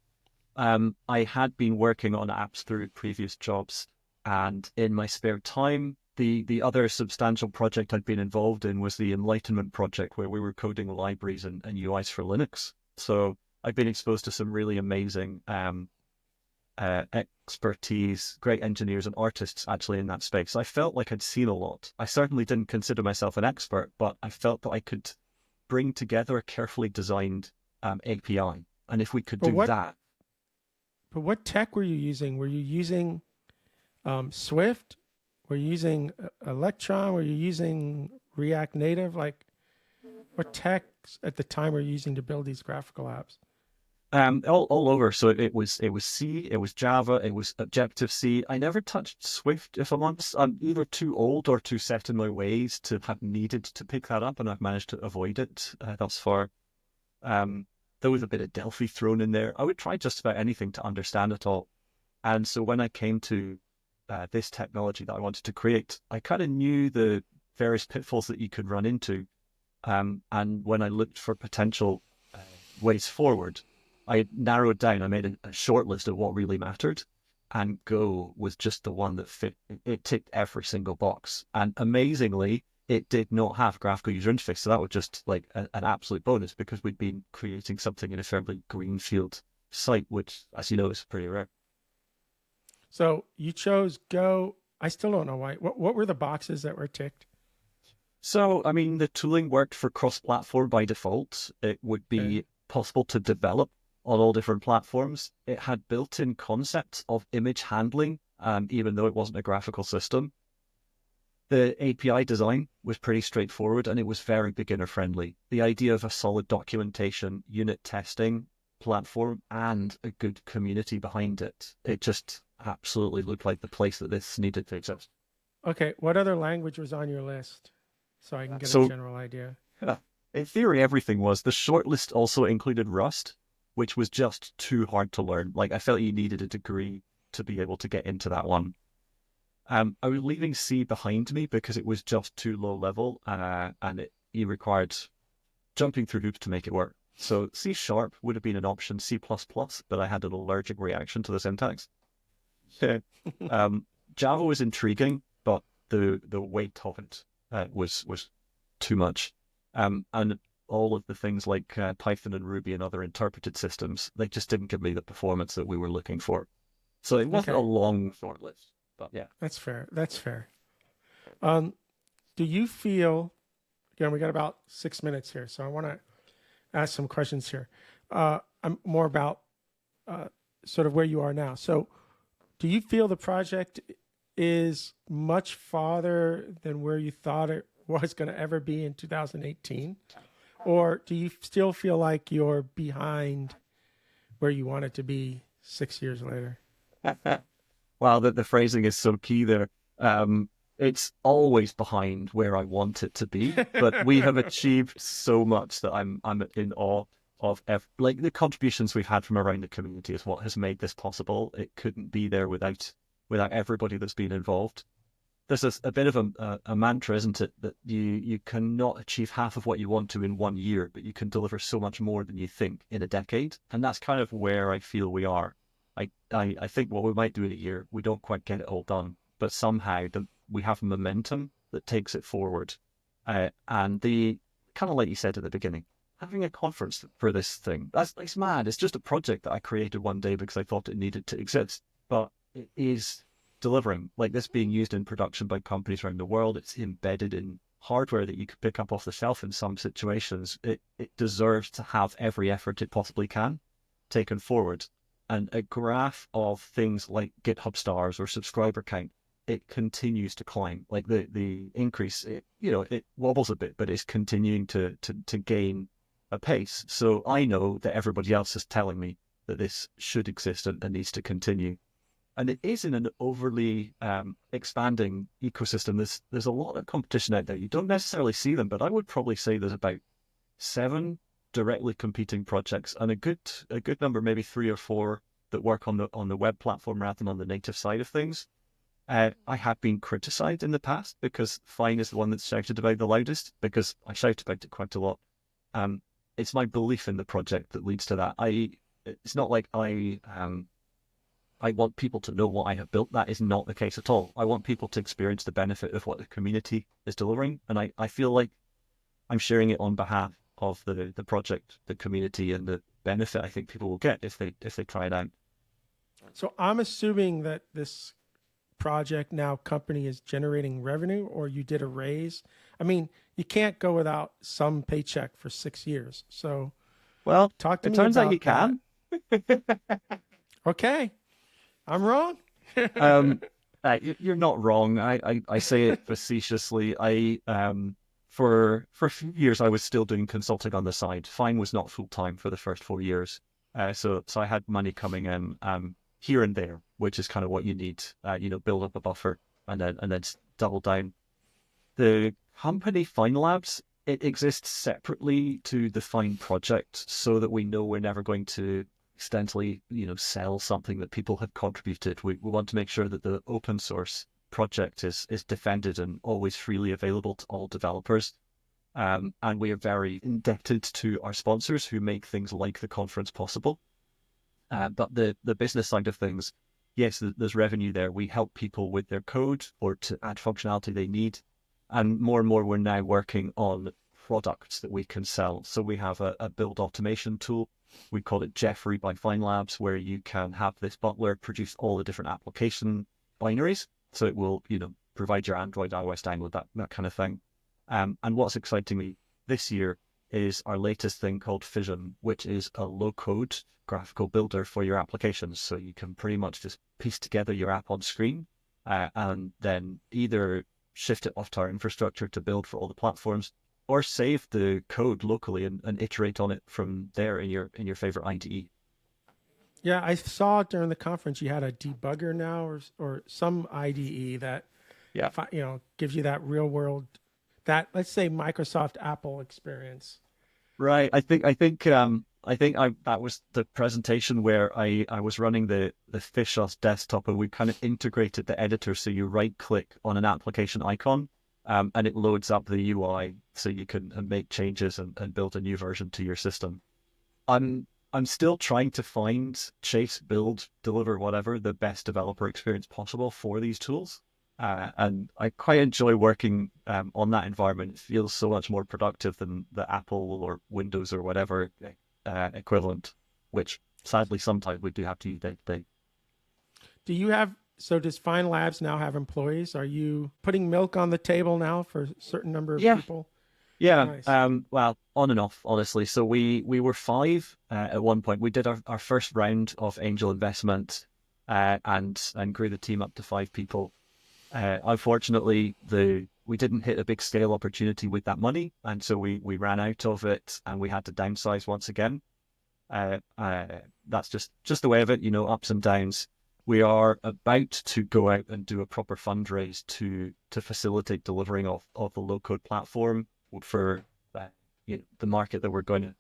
I had been working on apps through previous jobs, and in my spare time, the other substantial project I'd been involved in was the Enlightenment project, where we were coding libraries and UIs for Linux. So I've been exposed to some really amazing expertise, great engineers and artists actually in that space. I felt like I'd seen a lot. I certainly didn't consider myself an expert, but I felt that I could bring together a carefully designed API. And if we could do that. But what tech were you using? Were you using Swift? Were you using Electron? Were you using React Native? Like, what techs at the time were you using to build these graphical apps? All over. So it was C, it was Java, it was Objective-C. I never touched Swift, if I'm honest. I'm either too old or too set in my ways to have needed to pick that up, and I've managed to avoid it thus far. There was a bit of Delphi thrown in there. I would try just about anything to understand it all. And so when I came to this technology that I wanted to create, I kind of knew the various pitfalls that you could run into. And when I looked for potential ways forward, I narrowed down. I made a short list of what really mattered, and Go was just the one that fit. It ticked every single box. And amazingly, it did not have graphical user interface. So that was just like an absolute bonus, because we'd been creating something in a fairly greenfield site, which, as you know, is pretty rare. So you chose Go. I still don't know why. What were the boxes that were ticked? So, I mean, the tooling worked for cross-platform by default. It would be possible to develop on all different platforms. It had built-in concepts of image handling, even though it wasn't a graphical system. The API design was pretty straightforward, and it was very beginner-friendly. The idea of a solid documentation, unit testing platform, and a good community behind it, it just absolutely looked like the place that this needed to exist. Okay, what other language was on your list so I can get a general idea? In theory, everything was. The shortlist also included Rust, which was just too hard to learn. Like, I felt you needed a degree to be able to get into that one. I was leaving C behind me because it was just too low level, and it required jumping through hoops to make it work. So C# would have been an option, C++, but I had an allergic reaction to the syntax. Java was intriguing, but the weight of it was too much. And all of the things like Python and Ruby and other interpreted systems, they just didn't give me the performance that we were looking for. So it wasn't a long short list, but yeah. That's fair. That's fair. Do you feel, again, we got about 6 minutes here, so I want to ask some questions here. I'm more about sort of where you are now. So do you feel the project is much farther than where you thought it was going to ever be in 2018? Or do you still feel like you're behind where you want it to be 6 years later? Wow, the phrasing is so key there. It's always behind where I want it to be, but we have achieved so much that I'm in awe of. Like, the contributions we've had from around the community is what has made this possible. It couldn't be there without everybody that's been involved. There's a bit of a mantra, isn't it, that you cannot achieve half of what you want to in 1 year, but you can deliver so much more than you think in a decade. And that's kind of where I feel we are. I think what we might do in a year, we don't quite get it all done, but somehow we have momentum that takes it forward. And the kind of like you said at the beginning, having a conference for this thing, it's mad. It's just a project that I created one day because I thought it needed to exist, but it is delivering. Like this being used in production by companies around the world, it's embedded in hardware that you could pick up off the shelf in some situations. It deserves to have every effort it possibly can taken forward. And a graph of things like GitHub stars or subscriber count, it continues to climb. Like the increase, it wobbles a bit, but it's continuing to gain a pace. So I know that everybody else is telling me that this should exist and needs to continue. And it is in an overly expanding ecosystem. There's a lot of competition out there. You don't necessarily see them, but I would probably say there's about 7 directly competing projects and a good number, maybe 3 or 4 that work on the web platform rather than on the native side of things. I have been criticized in the past because Fyne is the one that's shouted about the loudest, because I shout about it quite a lot. It's my belief in the project that leads to that. It's not like I want people to know what I have built. That is not the case at all. I want people to experience the benefit of what the community is delivering. And I feel like I'm sharing it on behalf of the project, the community, and the benefit I think people will get if they try it out. So I'm assuming that this project now company is generating revenue, or you did a raise. I mean, you can't go without some paycheck for 6 years. So, well, talk to me. It turns about out you can. Okay, I'm wrong. You're not wrong. I say it facetiously. For a few years, I was still doing consulting on the side. Fyne was not full time for the first 4 years, so I had money coming in here and there, which is kind of what you need. Build up a buffer and then double down. The company Fyne Labs, it exists separately to the Fyne project, so that we know we're never going to accidentally, sell something that people have contributed. We want to make sure that the open source project is defended and always freely available to all developers. And we are very indebted to our sponsors who make things like the conference possible. But the business side of things, yes, there's revenue there. We help people with their code or to add functionality they need. And more we're now working on products that we can sell. So we have a build automation tool. We call it Jeffrey by Fyne Labs, where you can have this butler produce all the different application binaries. So it will, provide your Android, iOS download, that kind of thing. And what's exciting me this year is our latest thing called Fission, which is a low-code graphical builder for your applications. So you can pretty much just piece together your app on screen and then either shift it off to our infrastructure to build for all the platforms, or save the code locally and iterate on it from there in your favorite IDE. Yeah, I saw during the conference you had a debugger now, or some IDE that, gives you that real world, that, let's say, Microsoft Apple experience. Right. I think that was the presentation where I was running the Fish.us desktop, and we kind of integrated the editor. So you right click on an application icon, and it loads up the UI so you can make changes and build a new version to your system. I'm still trying to find, chase, build, deliver, whatever, the best developer experience possible for these tools. And I quite enjoy working on that environment. It feels so much more productive than the Apple or Windows or whatever equivalent, which sadly sometimes we do have to use day to day. Does Fyne Labs now have employees? Are you putting milk on the table now for a certain number of people? Yeah, Nice. Well, on and off, honestly. So we were 5 at one point. We did our first round of angel investment and grew the team up to 5 people. Unfortunately, we didn't hit a big scale opportunity with that money, and so we ran out of it, and we had to downsize once again. That's just the way of it, ups and downs. We are about to go out and do a proper fundraise to facilitate delivering of the low-code platform for the market that we're going to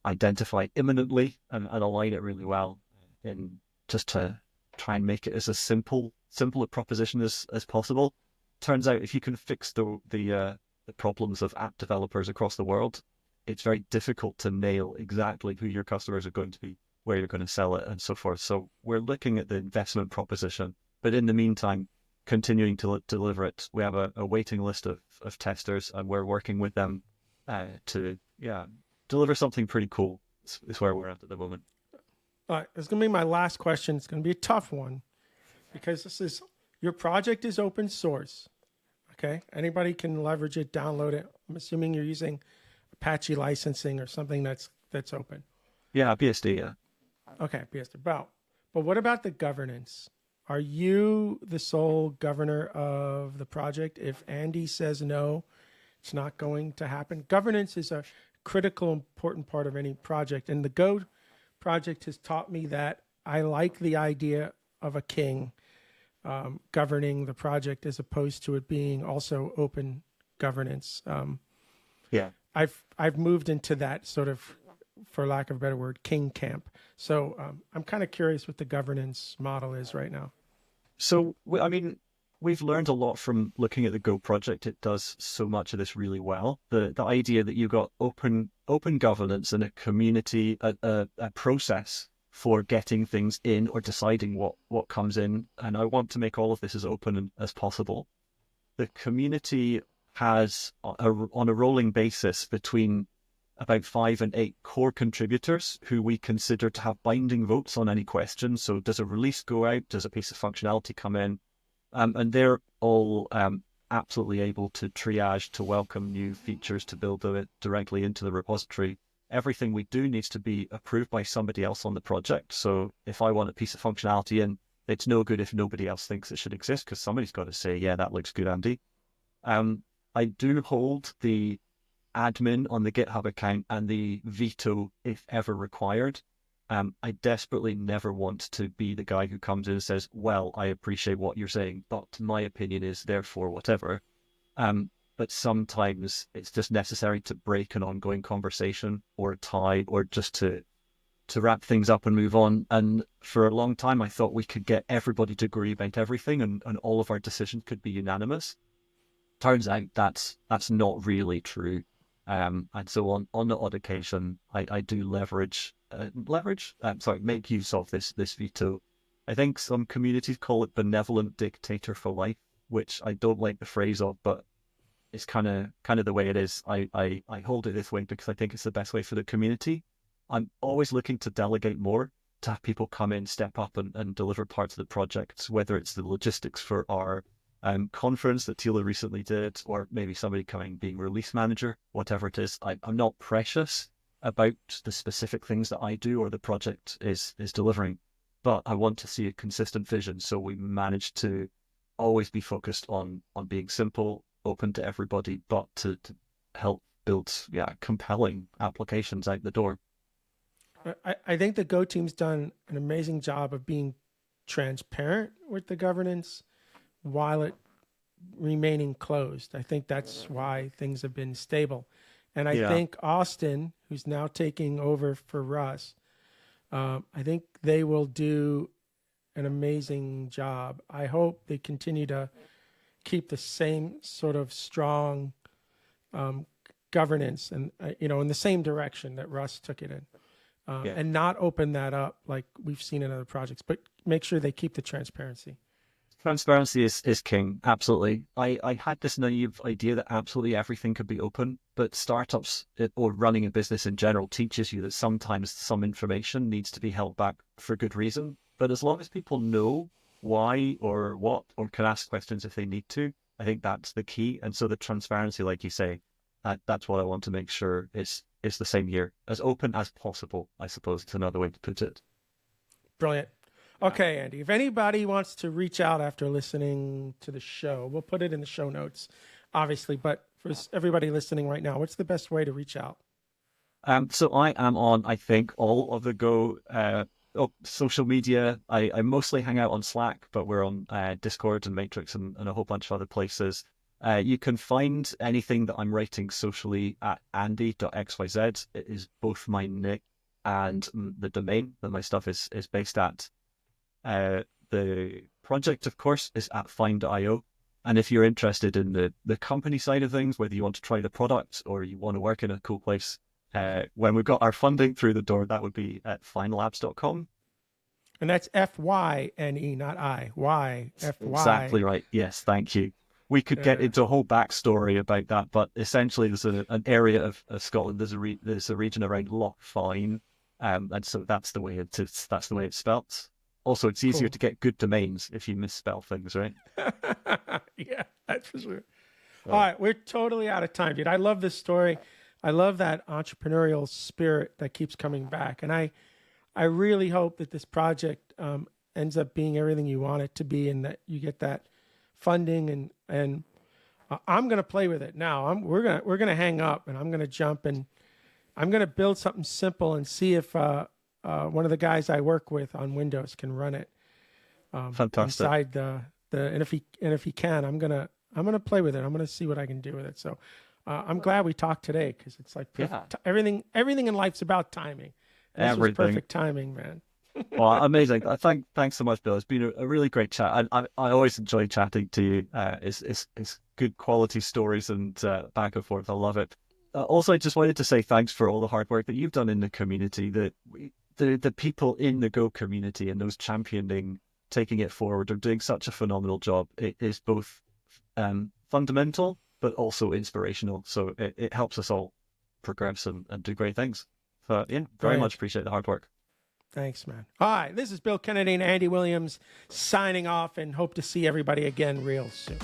identify imminently and align it really well, in just to try and make it as a simple a proposition as possible. Turns out if you can fix the problems of app developers across the world, it's very difficult to nail exactly who your customers are going to be, where you're going to sell it, and so forth. So we're looking at the investment proposition, but in the meantime, continuing to deliver it. We have a waiting list of testers, and we're working with them to deliver something pretty cool. Is where we're at the moment. All right, it's going to be my last question. It's going to be a tough one because your project is open source. Okay, anybody can leverage it, download it. I'm assuming you're using Apache licensing or something that's open. Yeah, BSD. Yeah. Okay, BSD. But what about the governance? Are you the sole governor of the project? If Andy says no, it's not going to happen. Governance is a critical, important part of any project. And the Go project has taught me that I like the idea of a king governing the project as opposed to it being also open governance. Yeah. I've moved into that sort of, for lack of a better word, king camp. So I'm kind of curious what the governance model is right now. So, I mean, we've learned a lot from looking at the Go project. It does so much of this really well. The idea that you've got open governance and a community, a process for getting things in or deciding what comes in. And I want to make all of this as open as possible. The community has, on a rolling basis, between about 5 and 8 core contributors who we consider to have binding votes on any question. So does a release go out? Does a piece of functionality come in? And they're all absolutely able to triage, to welcome new features, to build it directly into the repository. Everything we do needs to be approved by somebody else on the project. So if I want a piece of functionality in, it's no good if nobody else thinks it should exist, because somebody's got to say, yeah, that looks good, Andy. I do hold the admin on the GitHub account and the veto if ever required. I desperately never want to be the guy who comes in and says, well, I appreciate what you're saying, but my opinion is therefore whatever. But sometimes it's just necessary to break an ongoing conversation or a tie, or just to wrap things up and move on. And for a long time, I thought we could get everybody to agree about everything and all of our decisions could be unanimous. Turns out that's not really true. And so on the odd occasion, I do make use of this veto. I think some communities call it benevolent dictator for life, which I don't like the phrase of, but it's kind of the way it is. I hold it this way because I think it's the best way for the community. I'm always looking to delegate more, to have people come in, step up and deliver parts of the project, whether it's the logistics for our conference that Tila recently did, or maybe somebody being release manager, whatever it is. I'm not precious about the specific things that I do or the project is delivering, but I want to see a consistent vision. So we manage to always be focused on being simple, open to everybody, but to help build compelling applications out the door. I think the Go team's done an amazing job of being transparent with the governance while it remaining closed. I think that's why things have been stable. And I think Austin, who's now taking over for Russ, I think they will do an amazing job. I hope they continue to keep the same sort of strong governance and, in the same direction that Russ took it in. And not open that up like we've seen in other projects, but make sure they keep the transparency. Transparency is king, absolutely. I had this naive idea that absolutely everything could be open, but startups or running a business in general teaches you that sometimes some information needs to be held back for good reason. But as long as people know why or what, or can ask questions if they need to, I think that's the key. And so the transparency, like you say, that's what I want to make sure is the same here. As open as possible, I suppose is another way to put it. Brilliant. Okay, Andy, if anybody wants to reach out after listening to the show, we'll put it in the show notes, obviously. But for everybody listening right now, what's the best way to reach out? So I am on, I think, all of the Go social media. I mostly hang out on Slack, but we're on Discord and Matrix and a whole bunch of other places. You can find anything that I'm writing socially at andy.xyz. It is both my nick and the domain that my stuff is based at. The project, of course, is at Fyne.io. And if you're interested in the company side of things, whether you want to try the product or you want to work in a cool place, when we've got our funding through the door, that would be at fynelabs.com. And that's Fyne, not I. Y, Fy. Exactly right. Yes, thank you. We could get into a whole backstory about that, but essentially there's an area of Scotland, there's a region around Loch Fyne, and so that's the way it's spelt. Also, it's easier to get good domains if you misspell things, right? Yeah, that's for sure. All right, we're totally out of time, dude. I love this story. I love that entrepreneurial spirit that keeps coming back, and I really hope that this project ends up being everything you want it to be, and that you get that funding. And I'm gonna play with it now. We're gonna hang up, and I'm gonna jump, and I'm gonna build something simple and see if one of the guys I work with on Windows can run it Fantastic. inside the and if he can, I'm gonna play with it. I'm gonna see what I can do with it. So I'm glad we talked today, because it's like everything in life's about timing. And this was perfect timing, man. Well, amazing. Thanks so much, Bill. It's been a really great chat. I always enjoy chatting to you. It's good quality stories and back and forth. I love it. Also, I just wanted to say thanks for all the hard work that you've done in the community. The people in the Go community and those championing, taking it forward, are doing such a phenomenal job. It is both fundamental but also inspirational. So it helps us all progress and do great things. So yeah, very much appreciate the hard work. Thanks, man. All right, this is Bill Kennedy and Andy Williams signing off, and hope to see everybody again real soon.